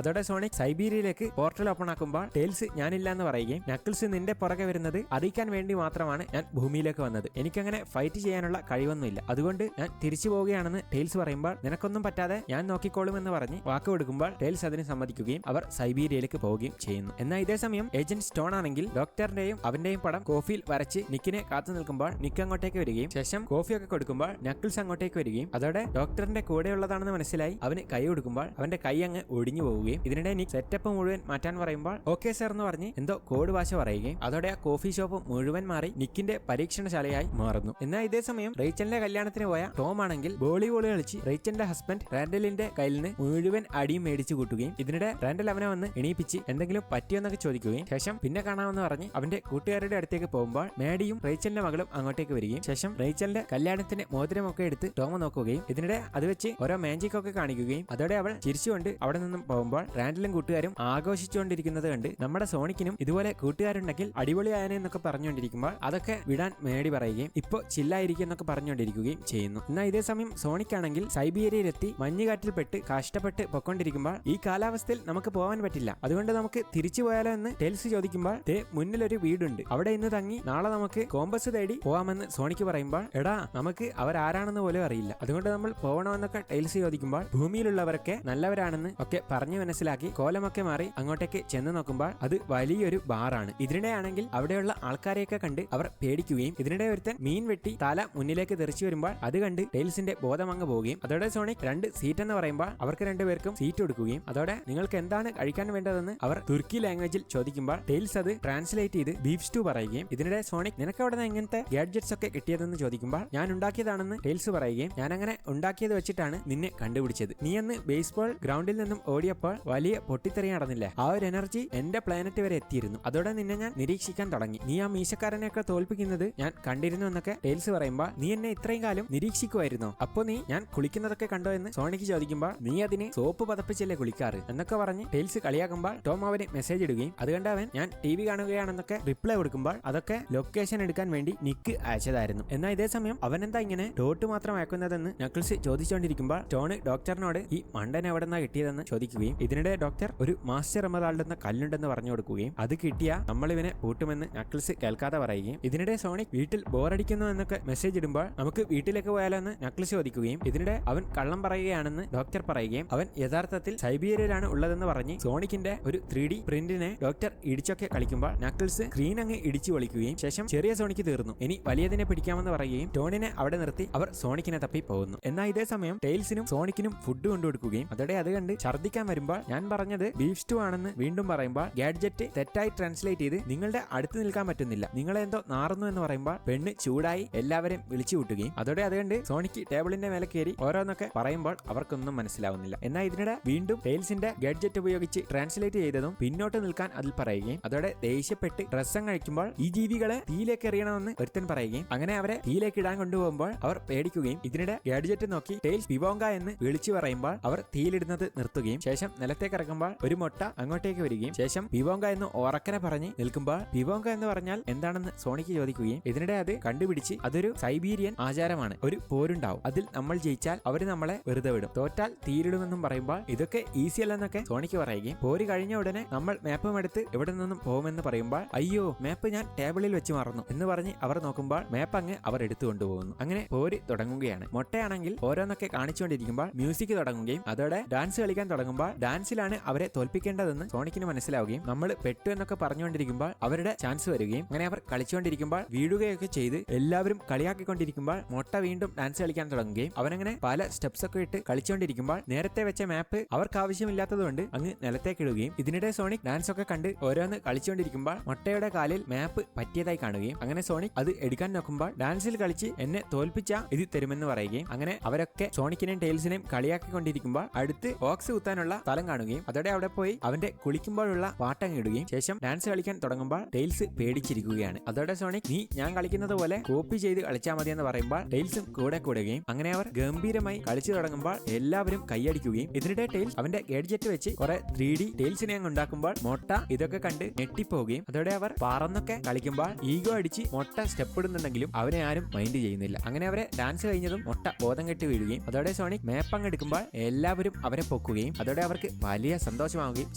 അതോടെ സോണിക് സൈബീരിയയിലേക്ക് പോർട്ടൽ ഓപ്പൺ ആക്കുമ്പോൾ ടൈൽസ് ഞാനില്ല എന്ന് പറയുകയും നക്കിൾസ് നിന്റെ പുറകെ വരുന്നത് അറിയിക്കാൻ വേണ്ടി മാത്രമാണ് ഞാൻ ഭൂമിയിലേക്ക് വന്നത്. എനിക്കങ്ങനെ ഫൈറ്റ് ചെയ്യാനുള്ള കഴിവൊന്നുമില്ല, അതുകൊണ്ട് ഞാൻ തിരിച്ചു പോവുകയാണെന്ന് ടൈൽസ് പറയുമ്പോൾ നിനക്കൊന്നും പറ്റാതെ ഞാൻ നോക്കിക്കോളും എന്ന് പറഞ്ഞ് വാക്ക് കൊടുക്കുമ്പോൾ ടൈൽസ് അതിന് സമ്മതിക്കുകയും അവർ സൈബീരിയയിലേക്ക് പോവുകയും ചെയ്യുന്നു. എന്നാൽ ഇതേ സമയം ഏജന്റ് സ്റ്റോൺ ആണെങ്കിൽ ഡോക്ടറിന്റെയും അവന്റെയും പടം കോഫിയിൽ വരച്ച് നിക്കിനെ കാത്തു നിൽക്കുമ്പോൾ നിക്ക് അങ്ങോട്ടേക്ക് വരികയും ശേഷം കോഫിയൊക്കെ കൊടുക്കുമ്പോൾ നക്കിൾസ് അങ്ങോട്ടേക്ക് വരികയും അതോടെ ഡോക്ടറിന്റെ കൂടെയുള്ളതാണെന്ന് മനസ്സിലായി അവന് കൈ കൊടുക്കുമ്പോൾ അവന്റെ കൈ അങ്ങ് ഒടിഞ്ഞു പോവുകയും ഇതിനിടെ നിക്ക് സെറ്റപ്പ് മുഴുവൻ മാറ്റാൻ പറയുമ്പോൾ ഓക്കെ സർ എന്ന് പറഞ്ഞ് എന്തോ കോഡ് ഭാഷ പറയുകയും അതോടെ ആ കോഫി ഷോപ്പ് മുഴുവൻ മാറി നിക്കിന്റെ പരീക്ഷണശാലയായി മാറുന്നു. എന്നാൽ ഇതേ സമയം റേച്ചലിന്റെ കല്യാണത്തിന് പോയ ടോം ആണെങ്കിൽ വോളിബോൾ കളിച്ച് റേച്ചലിന്റെ ഹസ്ബൻഡ് റാൻഡലിന്റെ കയ്യിൽ നിന്ന് മുഴുവൻ അടിയും മേടിച്ചു കൂട്ടുകയും ഇതിനിടെ റാൻഡൽ അവനെ വന്ന് എണീപ്പിച്ച് എന്തെങ്കിലും പറ്റിയെന്നൊക്കെ ചോദിക്കുകയും ശേഷം പിന്നെ കാണാമെന്ന് പറഞ്ഞ് അവന്റെ കൂട്ടുകാരുടെ അടുത്തേക്ക് പോകുമ്പോൾ മാഡിയും റേച്ചലിന്റെ മകളും അങ്ങോട്ടേക്ക് വരികയും ശേഷം റേച്ചലിന്റെ കല്യാണത്തിന്റെ മോതിരമൊക്കെ എടുത്ത് ടോം നോക്കുകയും ഇതിനിടെ അത് വെച്ച് ഓരോ മാജിക് ഒക്കെ കാണിക്കുകയും അതോടെ അവൾ ചിരിച്ചുകൊണ്ട് അവിടെ നിന്നും പോകുമ്പോൾ റാൻഡലും കൂട്ടുകാരും ആഘോഷിച്ചുകൊണ്ടിരിക്കുന്നത് കണ്ട് നമ്മുടെ സോണിക്കിനും ഇതുപോലെ കൂട്ടുകാരുണ്ടെങ്കിൽ അടിപൊളിയായനെന്നൊക്കെ പറഞ്ഞുകൊണ്ടിരിക്കുമ്പോൾ അതൊക്കെ വിടാൻ മേടി പറയുകയും ഇപ്പൊ ചില്ലായിരിക്കും എന്നൊക്കെ പറഞ്ഞുകൊണ്ടിരിക്കുകയും ചെയ്യുന്നു. എന്നാൽ ഇതേ സമയം സോണിക് ആണെങ്കിൽ സൈബീരിയയിലെത്തി മഞ്ഞുകാറ്റിൽപ്പെട്ട് കഷ്ടപ്പെട്ട് പൊക്കൊണ്ടിരിക്കുമ്പോൾ ഈ കാലാവസ്ഥയിൽ നമുക്ക് പോകാൻ പറ്റില്ല, അതുകൊണ്ട് നമുക്ക് തിരിച്ചു പോയാലോ എന്ന് ടെൽസ് ചോദിക്കുമ്പോൾ മുന്നിലൊരു വീടുണ്ട്, അവിടെ ഇന്ന് തങ്ങി നാളെ നമുക്ക് കോമ്പസ് തേടി പോവാമെന്ന് സോണിക്ക് പറയുമ്പോൾ എടാ നമുക്ക് അവരാരാണെന്ന് പോലും അറിയില്ല, അതുകൊണ്ട് നമ്മൾ പോകണമെന്നൊക്കെ ടെൽസ് ചോദിക്കുമ്പോൾ ഭൂമിയിലുള്ളവരൊക്കെ നല്ലവരാണെന്ന് ഒക്കെ പറഞ്ഞു മനസ്സിലാക്കി കോലമൊക്കെ മാറി അങ്ങോട്ടേക്ക് ചെന്ന് നോക്കുമ്പോൾ അത് വലിയൊരു ബാറാണ്. ഇതിനിടെയാണെങ്കിൽ അവിടെയുള്ള ആൾക്കാരെയൊക്കെ കണ്ട് അവർ പേടിക്കുകയും ഇതിനിടെ ഒരുത്തൻ മീൻ വെട്ടി തല മുന്നിലേക്ക് തെറിച്ചു വരുമ്പോൾ അത് കണ്ട് ടെയിൽസിന്റെ ബോധം അങ്ങ് പോവുകയും അതോടെ സോണിക് 2 സീറ്റ് എന്ന് പറയുമ്പോൾ അവർക്ക് രണ്ടുപേർക്കും സീറ്റ് കൊടുക്കുകയും അതോടെ നിങ്ങൾക്ക് എന്താണ് കഴിക്കാൻ വേണ്ടതെന്ന് അവർ തുർക്കി ലാംഗ്വേജിൽ ചോദിക്കുമ്പോൾ ടെയിൽസ് അത് ട്രാൻസ്ലേറ്റ് ചെയ്ത് ബീഫ് സ്റ്റൂ പറയുകയും ഇതിനിടെ സോണിക് നിനക്ക് അവിടെ നിന്ന് ഇങ്ങനത്തെ ഗാഡ്ജറ്റ്സ് ഒക്കെ കിട്ടിയതെന്ന് ചോദിക്കുമ്പോൾ ഞാൻ ഉണ്ടാക്കിയതാണെന്ന് ടെയിൽസ് പറയുകയും ഞാൻ അങ്ങനെ ഉണ്ടാക്കിയത് വെച്ചിട്ടാണ് നിന്നെ കണ്ടുപിടിച്ചത്, നീ അന്ന് ബേസ്ബോൾ ഗ്രൗണ്ടിൽ നിന്നും ഓടിയപ്പോൾ വലിയ പൊട്ടിത്തെറി നടന്നില്ല, ആ ഒരു എനർജി എന്റെ പ്ലാനറ്റ് വരെ എത്തിയിരുന്നു, അതോടെ നിന്നെ ഞാൻ നിരീക്ഷിക്കാൻ തുടങ്ങി, നീ ആ മീശക്കാരനെയൊക്കെ തോൽപ്പിക്കുന്നത് ഞാൻ കണ്ടിരുന്നു എന്നൊക്കെ ടെയിൽസ് പറയുമ്പോൾ നീ എന്നെ ഇത്രയും കാലം നിരീക്ഷിക്കുമായിരുന്നോ, അപ്പൊ നീ ഞാൻ കുളിക്കുന്നതൊക്കെ കണ്ടോ എന്ന് സോണിക്ക് ചോദിക്കുമ്പോൾ നീ അതിന് സോപ്പ് പതപ്പിച്ചല്ലേ കുളിക്കാറ് എന്നൊക്കെ പറഞ്ഞ് ടെയിൽസ് കളിയാക്കുമ്പോൾ ടോം അവന് മെസ്സേജ് ഇടുകയും അതുകൊണ്ട് അവൻ ഞാൻ TV കാണുകയാണെന്നൊക്കെ റിപ്ലൈ കൊടുക്കുമ്പോൾ അതൊക്കെ ലൊക്കേഷൻ എടുക്കാൻ വേണ്ടി നിക്ക് അയച്ചതായിരുന്നു. എന്നാൽ ഇതേ സമയം അവൻ എന്താ ഇങ്ങനെ ഡോട്ട് മാത്രം അയക്കുന്നതെന്ന് നക്കിൾസ് ചോദിച്ചുകൊണ്ടിരിക്കുമ്പോൾ ടോണ് ഡോക്ടറിനോട് ഈ മണ്ടൻ എവിടെ നിന്നാ കിട്ടിയതെന്ന് ചോദിക്കുകയും ഇതിനിടെ ഡോക്ടർ ഒരു മാസ്റ്റർ എമറാൾഡ് എന്ന കല്ലുണ്ടെന്ന് പറഞ്ഞു കൊടുക്കുകയും അത് കിട്ടിയാ നമ്മൾ ഇവനെ പൂട്ടുമെന്ന് നക്കിൾസ് കേൾക്കാതെ പറയുകയും ഇതിനിടെ സോണിക് വീട്ടിൽ ബോറടിക്കുന്നു എന്നൊക്കെ മെസ്സേജ് ഇടുമ്പോൾ നമുക്ക് വീട്ടിലേക്ക് പോയാലോ എന്ന് നക്കിൾസ് ചോദിക്കുകയും ഇതിനിടെ അവൻ കള്ളം പറയുകയാണെന്ന് ഡോക്ടർ പറയുകയും അവൻ യഥാർത്ഥത്തിൽ സൈബീരിയയിലാണ് ഉള്ളതെന്ന് പറഞ്ഞ് സോണിക്കിന്റെ ഒരു 3D പ്രിന്റിനെ ഡോക്ടർ ഇടിച്ചൊക്കെ കളിക്കുമ്പോൾ നക്കിൾസ് സ്ക്രീൻ അങ്ങ് ഇടിച്ചു പൊളിക്കുകയും ശേഷം ചെറിയ സോണിക്ക് തീർന്നു, ഇനി വലിയതിനെ പിടിക്കാമെന്ന് പറയുകയും ടോണിനെ അവിടെ നിർത്തി അവർ സോണിക്കിനെ തപ്പി പോകുന്നു. എന്നാൽ ഇതേ സമയം ടെയിൽസിനും സോണിക്കിനും ഫുഡ് കൊണ്ടുകൊടുക്കുകയും അതോടെ അത് കണ്ട് ഛർദ്ദിക്കാൻ വരുമ്പോൾ ഞാൻ പറഞ്ഞത് ബീഫ് സ്റ്റൂ ആണെന്ന് വീണ്ടും പറയുമ്പോൾ ഗാഡ്ജറ്റ് തെറ്റായി ട്രാൻസ്ലേറ്റ് ചെയ്ത് നിങ്ങളുടെ അടുത്ത് നിൽക്കാൻ പറ്റുന്നില്ല, നിങ്ങളെ എന്തോ നാറുന്നു എന്ന് പറയുമ്പോൾ പെണ്ണ് ചൂടായി എല്ലാവരെയും വിളിച്ചു കൂട്ടുകയും അതോടെ അത് കണ്ട് സോണിക്ക് ടേബിളിന്റെ മേലെ കയറി ഓരോന്നൊക്കെ പറയുമ്പോൾ അവർക്കൊന്നും മനസ്സിലാവുന്നില്ല. എന്നാൽ ഇതിനിടെ വീണ്ടും ടെയിൽസിന്റെ ഗാഡ്ജറ്റ് ഉപയോഗിച്ച് ട്രാൻസ്ലേറ്റ് ചെയ്തതും പിന്നോട്ട് നിൽക്കാൻ അതിൽ പറയുകയും അതോടെ ദേഷ്യപ്പെട്ട് ഡ്രസ്സം കഴിക്കുമ്പോൾ ഈ ജീവികളെ തീയിലേക്ക് എറിയണമെന്ന് ഒരുത്തൻ പറയുകയും അങ്ങനെ അവരെ തീയിലേക്ക് ഇടാൻ കൊണ്ടുപോകുമ്പോൾ അവർ പേടിക്കുകയും ഇതിനിടെ ഗാഡ്ജറ്റ് നോക്കി ടെയിൽസ് പിവോങ്ക എന്ന് വിളിച്ചു പറയുമ്പോൾ അവർ തീയിലിടുന്നത് നിർത്തുകയും ശേഷം നിലത്തേക്ക് ഇറക്കുമ്പോൾ ഒരു മുട്ട അങ്ങോട്ടേക്ക് വരികയും ശേഷം പിവോങ്ക എന്ന് ഉറക്കനെ പറഞ്ഞ് നിൽക്കുമ്പോൾ പിവോങ്ക എന്ന് പറഞ്ഞാൽ എന്താണെന്ന് സോണിക്ക് ചോദിക്കുകയും ഇതിനിടെ അത് കണ്ടുപിടിച്ച് അതൊരു സൈബീരിയൻ ആചാരമാണ്, ഒരു പോരുണ്ടാവും, അതിൽ നമ്മൾ ജയിച്ചാൽ അവര് നമ്മളെ വെറുതെ വിടും, തോറ്റാൽ തീരിടുമെന്നും പറയുമ്പോൾ ഇതൊക്കെ ഈസി അല്ലെന്നൊക്കെ സോണിക്ക് പറയുകയും പോര് കഴിഞ്ഞ ഉടനെ നമ്മൾ മാപ്പും എടുത്ത് എവിടെ നിന്നും പോകുമെന്ന് പറയുമ്പോൾ അയ്യോ മാപ്പ് ഞാൻ ടേബിളിൽ വെച്ച് മറന്നു എന്ന് പറഞ്ഞ് അവർ നോക്കുമ്പോൾ മാപ്പ് അങ്ങ് അവർ എടുത്തു കൊണ്ടുപോകുന്നു. അങ്ങനെ പോര് തുടങ്ങുകയാണ്. മൊട്ടയാണെങ്കിൽ ഓരോന്നൊക്കെ കാണിച്ചുകൊണ്ടിരിക്കുമ്പോൾ മ്യൂസിക് തുടങ്ങുകയും അതോടെ ഡാൻസ് കളിക്കാൻ തുടങ്ങുമ്പോൾ ഡാൻസിലാണ് അവരെ തോൽപ്പിക്കേണ്ടതെന്ന് സോണിക്കിന് മനസ്സിലാവുകയും നമ്മൾ പെട്ടു എന്നൊക്കെ പറഞ്ഞുകൊണ്ടിരിക്കുമ്പോൾ അവരുടെ ചാൻസ് വരികയും അങ്ങനെ അവർ കളിച്ചുകൊണ്ടിരിക്കുമ്പോൾ വീഴുകയൊക്കെ ചെയ്ത് എല്ലാവരും കളിയാക്കിക്കൊണ്ടിരിക്കുമ്പോൾ മൊട്ട വീണ്ടും ഡാൻസ് കളിക്കാൻ തുടങ്ങുകയും അവനങ്ങനെ പല സ്റ്റെപ്സ് ഒക്കെ ഇട്ട് കളിച്ചുകൊണ്ടിരിക്കുമ്പോൾ നേരത്തെ വെച്ച മാപ്പ് അവർക്ക് ആവശ്യമില്ലാത്തതുകൊണ്ട് അങ്ങ് നിലത്തേക്ക് ഇടുകയും ഇതിനിടെ സോണിക് ഡാൻസ് ഒക്കെ കണ്ട് ഓരോന്ന് കളിച്ചുകൊണ്ടിരിക്കുമ്പോൾ മൊട്ടയുടെ കാലിൽ മാപ്പ് പറ്റിയതായി കാണുകയും അങ്ങനെ സോണിക് അത് എടുക്കാൻ നോക്കുമ്പോൾ ഡാൻസിൽ കളിച്ച് എന്നെ തോൽപ്പിച്ച ഇത് തരുമെന്ന് പറയുകയും അങ്ങനെ അവരൊക്കെ സോണിക്കിനെയും ടെയിൽസിനെയും കളിയാക്കിക്കൊണ്ടിരിക്കുമ്പോൾ അടുത്ത് ബോക്സ് കുത്താനുള്ള സ്ഥലം കാണുകയും അതോടെ അവിടെ പോയി അവന്റെ കുളിക്കുമ്പോഴുള്ള പാട്ടങ്ങ് ഇടുകയും ശേഷം ഡാൻസ് കളിക്കാൻ തുടങ്ങുമ്പോൾ ടെയിൽസ് പേടിച്ചിരിക്കുകയാണ്. അതോടെ സോണിക് നീ ഞാൻ കളിക്കുന്നത് പോലെ കോപ്പി ചെയ്ത് കളിച്ചാൽ മതി എന്ന് പറയുമ്പോൾ ടെയിൽസും കൂടെ കൂടുകയും അങ്ങനെ അവർ ഗംഭീരമായി കളിച്ചു തുടങ്ങുമ്പോൾ എല്ലാവരും കൈയടിക്കുകയും ഇതിനിടെ അതിനിടെ ടെയിൽസ് അവന്റെ ഗാഡ്ജറ്റ് വെച്ച് കുറെ 3D ടെയിൽസിനെ അങ്ങ് ഉണ്ടാക്കുമ്പോൾ മൊട്ട ഇതൊക്കെ കണ്ട് ഞെട്ടിപ്പോവുകയും അതോടെ അവർ പറന്നൊക്കെ കളിക്കുമ്പോൾ ഈഗോ അടിച്ച് മൊട്ട സ്റ്റെപ്പ് ഇടുന്നുണ്ടെങ്കിലും അവനെ ആരും മൈൻഡ് ചെയ്യുന്നില്ല. അങ്ങനെ അവരെ ഡാൻസ് കഴിഞ്ഞതും മൊട്ട ബോധം കെട്ടി വീഴുകയും അതോടെ സോണിക് മേപ്പങ്ങ് എടുക്കുമ്പോൾ എല്ലാവരും അവരെ പൊക്കുകയും അതോടെ അവർക്ക് വലിയ സന്തോഷമാവുകയും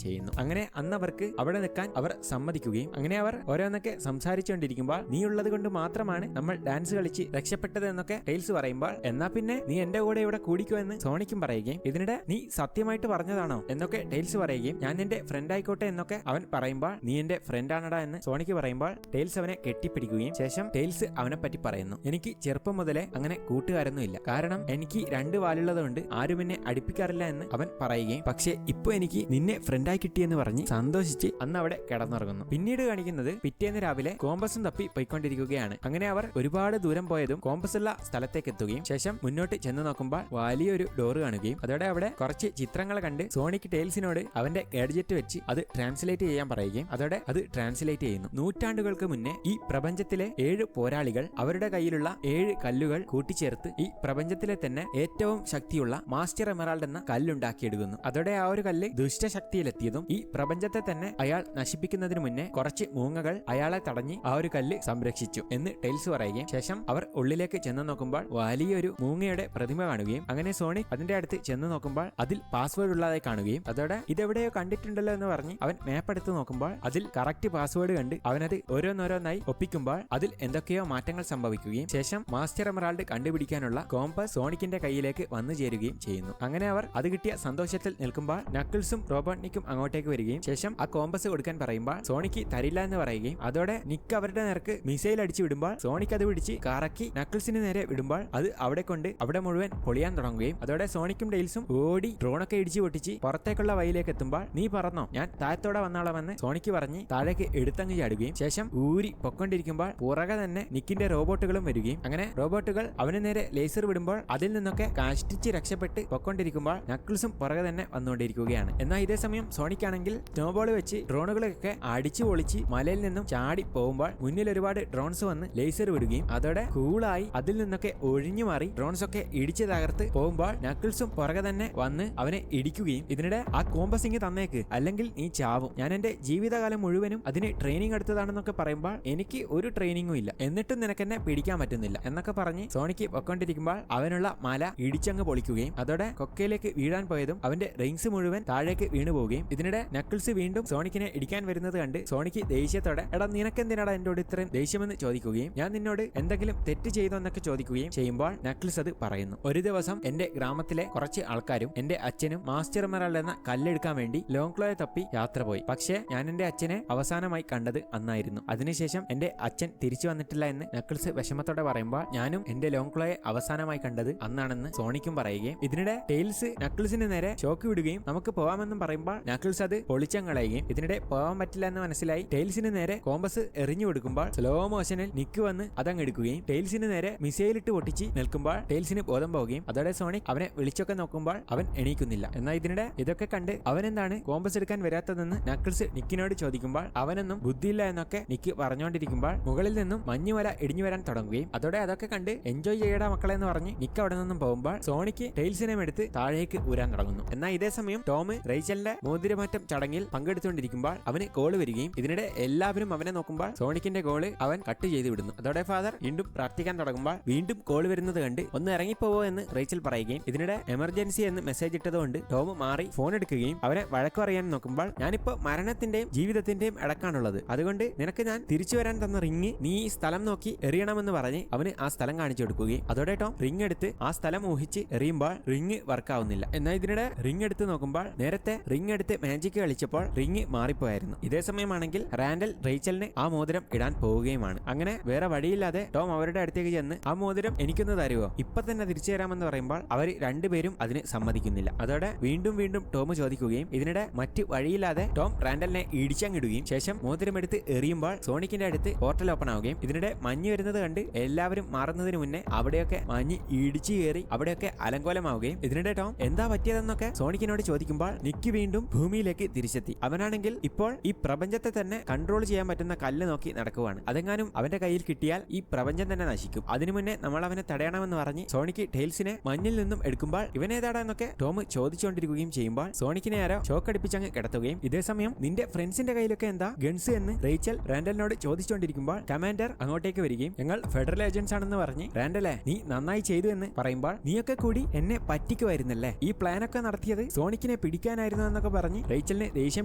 ചെയ്യുന്നു. അങ്ങനെ അന്ന് അവർക്ക് അവിടെ നിൽക്കാൻ അവർ സമ്മതിക്കുകയും അങ്ങനെ അവർ ഓരോന്നൊക്കെ സംസാരിച്ചുകൊണ്ടിരിക്കുമ്പോൾ നീ ഉള്ളത് കൊണ്ട് മാത്രമാണ് നമ്മൾ ഡാൻസ് കളിച്ച് രക്ഷപ്പെട്ടത് എന്നൊക്കെ ടെയിൽസ് പറയുമ്പോൾ എന്നാ പിന്നെ നീ എന്റെ കൂടെ ഇവിടെ കൂടിക്കോ എന്ന് സോണിക്കും പറയുകയും ഇതിനിടെ നീ സത്യമായിട്ട് പറഞ്ഞതാണോ എന്നൊക്കെ ടെയിൽസ് പറയുകയും ഞാൻ നിന്റെ ഫ്രണ്ട് ആയിക്കോട്ടെ എന്നൊക്കെ അവൻ പറയുമ്പോൾ നീ എന്റെ ഫ്രണ്ട് ആണടാ എന്ന് സോണിക്ക് പറയുമ്പോൾ ടെയിൽസ് അവനെ കെട്ടിപ്പിടിക്കുകയും ശേഷം ടെയിൽസ് അവനെ പറ്റി പറയുന്നു. എനിക്ക് ചെറുപ്പം മുതലേ അങ്ങനെ കൂട്ടുകാരൊന്നും ഇല്ല, കാരണം എനിക്ക് 2 വാലുള്ളത് കൊണ്ട് ആരും എന്നെ അടുപ്പിക്കാറില്ല എന്ന് അവൻ പറയുകയും പക്ഷേ ഇപ്പൊ എനിക്ക് നിന്നെ ഫ്രണ്ടായി കിട്ടിയെന്ന് പറഞ്ഞ് സന്തോഷിച്ച് അന്ന് അവിടെ കിടന്നുറങ്ങുന്നു. പിന്നീട് കാണിക്കുന്നത് പിറ്റേന്ന് രാവിലെ കോമ്പസും തപ്പി പോയിക്കൊണ്ടിരിക്കുകയാണ്. അങ്ങനെ അവർ ഒരുപാട് ദൂരം പോയതും കോമ്പസ് ഉള്ള സ്ഥലത്തേക്ക് എത്തുകയും ശേഷം മുന്നോട്ട് ചെന്ന് നോക്കുമ്പോൾ വലിയൊരു ഡോറ് കാണുകയും അതോടെ അവിടെ കുറച്ച് ചിത്രങ്ങൾ കണ്ട് സോണിക് ടെയിൽസിനോട് അവന്റെ ഗാഡ്ജറ്റ് വെച്ച് അത് ട്രാൻസ്ലേറ്റ് ചെയ്യാൻ പറയുകയും അതോടെ അത് ട്രാൻസ്ലേറ്റ് ചെയ്യുന്നു. നൂറ്റാണ്ടുകൾക്ക് മുന്നേ ഈ പ്രപഞ്ചത്തിലെ 7 പോരാളികൾ അവരുടെ കയ്യിലുള്ള 7 കല്ലുകൾ കൂട്ടിച്ചേർത്ത് ഈ പ്രപഞ്ചത്തിലെ തന്നെ ഏറ്റവും ശക്തിയുള്ള മാസ്റ്റർ എമറാൾഡ് എന്ന കല്ലുണ്ടാക്കിയെടുക്കുന്നു. അതോടെ ആ ഒരു കല്ല് ദുഷ്ടശക്തിയിലെത്തിയതും ഈ പ്രപഞ്ചത്തെ തന്നെ അയാൾ നശിപ്പിക്കുന്നതിന് മുന്നേ കുറച്ച് മൂങ്ങകൾ അയാളെ തടഞ്ഞ് ആ ഒരു കല്ല് സംരക്ഷിച്ചു എന്ന് ടെയിൽസ് പറയുകയും ശേഷം അവർ ഉള്ളിലേക്ക് ചെന്ന് നോക്കുമ്പോൾ വലിയൊരു മൂങ്ങയുടെ പ്രതിമ കാണുകയും അങ്ങനെ സോണിക് അതിന്റെ അടുത്ത് ചെന്ന് നോക്കുമ്പോൾ അതിൽ പാസ്വേഡ് ഉള്ളതായി കാണുകയും അതോടെ ഇതെവിടെയോ കണ്ടിട്ടുണ്ടല്ലോ എന്ന് പറഞ്ഞ് അവൻ മാപ്പ് എടുത്ത് നോക്കുമ്പോൾ അതിൽ കറക്റ്റ് പാസ്വേഡ് കണ്ട് അവനത് ഓരോന്നോരോന്നായി ഒപ്പിക്കുമ്പോൾ അതിൽ എന്തൊക്കെയോ മാറ്റങ്ങൾ സംഭവിക്കുകയും ശേഷം മാസ്റ്റർ എമറാൾഡ് കണ്ടുപിടിക്കാനുള്ള കോമ്പസ് സോണിക്കിന്റെ കയ്യിലേക്ക് വന്നു ചേരുകയും ചെയ്യുന്നു. അങ്ങനെ അവർ അത് കിട്ടിയ സന്തോഷത്തിൽ നിൽക്കുമ്പോൾ നക്കിൾസും റോബോട്ട്നിക്കും അങ്ങോട്ടേക്ക് വരികയും ശേഷം ആ കോമ്പസ് കൊടുക്കാൻ പറയുമ്പോൾ സോണിക്ക് തരില്ല എന്ന് പറയുകയും അതോടെ നിക്ക് അവരുടെ നേർക്ക് മിസൈൽ അടിച്ചു വിടുമ്പോൾ സോണിക് അത് പിടിച്ച് കറക്കി നക്കിൾസിന് നേരെ വിടുമ്പോൾ അത് അവിടെ കൊണ്ട് അവിടെ മുഴുവൻ പൊളിയാൻ തുടങ്ങുകയും അതോടെ സോണിക്കും ടെയിൽസും ഓടി ഡ്രോണൊക്കെ ഇടിച്ചു പൊട്ടിച്ച് പുറത്തേക്കുള്ള വഴിയിലേക്ക് എത്തുമ്പോൾ നീ പറഞ്ഞോ ഞാൻ താഴത്തോടെ വന്നോളാമെന്ന് സോണിക്ക് പറഞ്ഞ് താഴേക്ക് എടുത്തങ്ങ് ചാടുകയും ശേഷം ഊരി പൊക്കൊണ്ടിരിക്കുമ്പോൾ പുറകെ തന്നെ നിക്കിന്റെ റോബോട്ടുകളും വരികയും അങ്ങനെ റോബോട്ടുകൾ അവന് നേരെ ലേസർ വിടുമ്പോൾ അതിൽ നിന്നൊക്കെ കാഷ്ടിച്ച് രക്ഷപ്പെട്ട് പൊക്കൊണ്ടിരിക്കുമ്പോൾ നക്കിൾസും പുറകെ തന്നെ വന്നുകൊണ്ടിരിക്കുകയാണ്. എന്നാൽ ഇതേ സമയം സോണിക് ആണെങ്കിൽ സ്നോബോൾ വെച്ച് ഡ്രോണുകളൊക്കെ അടിച്ചു പൊളിച്ച് മലയിൽ നിന്നും ചാടി പോകുമ്പോൾ മുന്നിൽ ഒരുപാട് ഡ്രോൺസ് വന്ന് ലേസർ വിടുകയും അതോടെ കൂളായി അതിൽ നിന്നൊക്കെ ഒഴിഞ്ഞു മാറി ഡ്രോൺസ് ഒക്കെ ഇടിച്ച് തകർത്ത് പോകുമ്പോൾ നക്കിൾസും പുറകെ തന്നെ വന്ന് അവനെ ഇടിക്കുകയും ഇതിനിടെ ആ കോമ്പസിങ് തന്നേക്ക് അല്ലെങ്കിൽ നീ ചാവും, ഞാൻ എന്റെ ജീവിതകാലം മുഴുവനും അതിന് ട്രെയിനിങ് എടുത്തതാണെന്നൊക്കെ പറയുമ്പോൾ എനിക്ക് ഒരു ട്രെയിനിങ്ങും ഇല്ല എന്നിട്ടും നിനക്ക് എന്നെ പിടിക്കാൻ പറ്റുന്നില്ല എന്നൊക്കെ പറഞ്ഞ് സോണിക്ക് പൊക്കൊണ്ടിരിക്കുമ്പോൾ അവനുള്ള മല ഇടിച്ചങ്ങ് പൊളിക്കുകയും അതോടെ കൊക്കയിലേക്ക് വീഴാൻ പോയതും അവന്റെ റിങ്സ് മുഴുവൻ താഴേക്ക് വീണു പോവുകയും ഇതിനിടെ നക്കിൾസ് വീണ്ടും സോണിക്കിനെ ഇടിക്കാൻ വരുന്നത് കണ്ട് സോണിക്ക് ദേഷ്യത്തോടെ എടാ നിനക്കെന്തിനാടാ എന്നോട് ഇത്രയും ദേഷ്യമെന്ന് ചോദിക്കുകയും ഞാൻ നിന്നോട് എന്തെങ്കിലും തെറ്റ് ചെയ്തോ എന്നൊക്കെ ചോദിക്കുകയും ചെയ്യുമ്പോൾ നക്കിൾസ് അത് പറയുന്നു. ഒരു ദിവസം എന്റെ ഗ്രാമത്തിലെ കുറച്ച് ആൾക്കാരും എന്റെ അച്ഛനും മാസ്റ്റർ എമറാൾഡ് എന്ന കല്ലെടുക്കാൻ വേണ്ടി ലോങ്ക്ലോയെ തപ്പി യാത്ര പോയി. പക്ഷേ ഞാൻ എന്റെ അച്ഛനെ അവസാനമായി കണ്ടത് അന്നായിരുന്നു. അതിനുശേഷം എന്റെ അച്ഛൻ തിരിച്ചു വന്നിട്ടില്ല എന്ന് നക്കിൾസ് വിഷമത്തോടെ പറയുമ്പോൾ ഞാനും എന്റെ ലോങ്ക്ലോയെ അവസാനമായി കണ്ടത് അന്നാണെന്ന് സോണിക്കും പറയുകയും ഇതിനിടെ ടെയിൽസ് നക്കിൾസിന് നേരെ ഷോക്ക് വിടുകയും നമുക്ക് പോവാമെന്നും പറയുമ്പോൾ നക്കിൾസ് അത് പൊളിച്ചങ്ങളയുകയും ഇതിനിടെ പോകാൻ പറ്റില്ല എന്ന് മനസ്സിലായി ടെയിൽസിന് നേരെ കോമ്പസ് എറിഞ്ഞു കൊടുക്കുമ്പോൾ സ്ലോ മോഷനിൽ നിക്ക് വന്ന് അതങ്ങ് എടുക്കുകയും ടെയിൽസിന് നേരെ മിസൈൽ ഇട്ട് പൊട്ടിച്ച് നിൽക്കുമ്പോൾ ടെയിൽസിന് ബോധം പോവുകയും അതോടെ സോണിക് അവനെ വിളിച്ചൊക്കെ നോക്കുമ്പോൾ അവൻ എണീക്കുന്നില്ല. എന്നാൽ ഇതിനിടെ ഇതൊക്കെ കണ്ട് അവനെന്താണ് കോമ്പസ് എടുക്കാൻ വരാത്തതെന്ന് നക്കിൾസ് നിക്കിനോട് ചോദിക്കുമ്പോൾ അവനൊന്നും ബുദ്ധിയില്ല എന്നൊക്കെ നിക്ക് പറഞ്ഞുകൊണ്ടിരിക്കുമ്പോൾ മുകളിൽ നിന്നും മഞ്ഞുമല ഇടിഞ്ഞു വരാൻ തുടങ്ങുകയും അതോടെ അതൊക്കെ കണ്ട് എൻജോയ് ചെയ്യടാ മക്കളെ എന്ന് പറഞ്ഞ് നിക്ക് അവിടെ നിന്നും പോകുമ്പോൾ സോണിക്ക് ടെയിൽസിനെ എടുത്ത് താഴേക്ക് ഊരാൻ തുടങ്ങുന്നു. എന്നാൽ ഇതേ സമയം ടോം റേച്ചലിന്റെ മോതിരമാറ്റം ചടങ്ങിൽ പങ്കെടുത്തുകൊണ്ടിരിക്കുമ്പോൾ അവന് കോള് വരികയും ഇതിനിടെ എല്ലാവരും അവനെ നോക്കുമ്പോൾ സോണിക്കിന്റെ കോള് അവൻ കട്ട് ചെയ്ത് വിടുന്നു. അതോടെ ഫാദർ വീണ്ടും പ്രാർത്ഥിക്കാൻ തുടങ്ങുമ്പോൾ വീണ്ടും കോള് വരുന്നത് കണ്ട് ഒന്ന് ഇറങ്ങിപ്പോവോ എന്ന് റേച്ചൽ പറയുകയും ഇതിനിടെ എമർജൻസി എന്ന് മെസ്സേജ് ഇട്ടതുകൊണ്ട് ടോം മാറി ഫോൺ എടുക്കുകയും അവനെ വഴക്കു പറയാൻ നോക്കുമ്പോൾ ഞാനിപ്പോ മരണത്തിന്റെയും ജീവിതത്തിന്റെയും ഇടക്കാണുള്ളത്, അതുകൊണ്ട് നിനക്ക് ഞാൻ തിരിച്ചു വരാൻ തന്ന റിങ് നീ ഈ സ്ഥലം നോക്കി എറിയണമെന്ന് പറഞ്ഞ് അവന് ആ സ്ഥലം കാണിച്ചു കൊടുക്കുകയും അതോടെ ടോം റിങ് എടുത്ത് ആ സ്ഥലം ഊഹിച്ച് എറിയുമ്പോൾ റിങ് വർക്കാവുന്നില്ല. എന്നാൽ ഇതിനിടെ റിങ് എടുത്ത് നോക്കുമ്പോൾ നേരത്തെ റിങ് എടുത്ത് മാജിക് കളിച്ചപ്പോൾ റിങ് മാറിപ്പോയായിരുന്നു. ഇതേ സമയമാണെങ്കിൽ റാൻഡൽ റേച്ചലിന് ആ മോതിരം ഇടാൻ പോവുകയുമാണ്. അങ്ങനെ വേറെ വഴിയില്ലാതെ ടോം അവരുടെ അടുത്തേക്ക് ചെന്ന് ആ മോതിരം എനിക്കൊന്ന് തരുമോ, ഇപ്പൊ തന്നെ തിരിച്ചു തരാമെന്ന് പറയുമ്പോൾ അവർ രണ്ടുപേരും അതിന് സമ്മതിക്കുന്നില്ല. അതോടെ വീണ്ടും വീണ്ടും ടോം ചോദിക്കുകയും ഇതിനിടെ മറ്റു വഴിയില്ലാതെ ടോം റാൻഡലിനെ ഇടിച്ചങ്ങിടുകയും ശേഷം മോതിരം എടുത്ത് എറിയുമ്പോൾ സോണിക്കിന്റെ അടുത്ത് പോർട്ടൽ ഓപ്പൺ ആവുകയും ഇതിനിടെ മഞ്ഞ് വരുന്നത് കണ്ട് എല്ലാവരും മാറുന്നതിന് മുന്നേ അവിടെയൊക്കെ മഞ്ഞ് ഇടിച്ചു കയറി അവിടെയൊക്കെ അലങ്കോലമാവുകയും ഇതിനിടെ ടോം എന്താ പറ്റിയതെന്നൊക്കെ സോണിക്കിനോട് ചോദിക്കുമ്പോൾ നിക്ക് വീണ്ടും ഭൂമിയിലേക്ക് തിരിച്ചെത്തി. അവനാണെങ്കിൽ ഇപ്പോൾ ഈ പ്രപഞ്ചത്തെ തന്നെ കൺട്രോൾ ചെയ്യാൻ പറ്റുന്ന കല്ല് നോക്കി നടക്കുവാണ്. അതെങ്ങാനും അവന്റെ കയ്യിൽ കിട്ടിയാൽ ഈ പ്രപഞ്ചം തന്നെ നശിക്കും. അതിനു മുന്നേ നമ്മൾ അവനെ തടയണമെന്ന് പറഞ്ഞ് സോണിക്ക് ടെയിൽസിനെ മഞ്ഞിൽ നിന്നും എടുക്കുമ്പോൾ ഇവനേതാടാ എന്നൊക്കെ ടോം ചോദിച്ചുകൊണ്ടിരിക്കുകയും ചെയ്യുമ്പോൾ സോണിക്കിനെ ആരോ ഷോക്കടിപ്പിച്ചങ്ങ് കിടത്തുകയും ഇതേസമയം നിന്റെ ഫ്രണ്ട്സിന്റെ കയ്യിലൊക്കെ എന്താ ഗൺസ് എന്ന് റേച്ചൽ റാൻഡലിനോട് ചോദിച്ചുകൊണ്ടിരിക്കുമ്പോൾ കമാൻഡർ അങ്ങോട്ടേക്ക് വരികയും ഞങ്ങൾ ഫെഡറൽ ഏജൻസ് ആണെന്ന് പറഞ്ഞ് റാൻഡലെ നീ നന്നായി ചെയ്തു എന്ന് പറയുമ്പോൾ നീയൊക്കെ കൂടി എന്നെ പറ്റിക്കുമായിരുന്നല്ലേ, ഈ പ്ലാനൊക്കെ നടത്തിയത് സോണിക്കിനെ പിടിക്കാനായിരുന്നു എന്നൊക്കെ പറഞ്ഞ് റേച്ചലിനെ ദേഷ്യം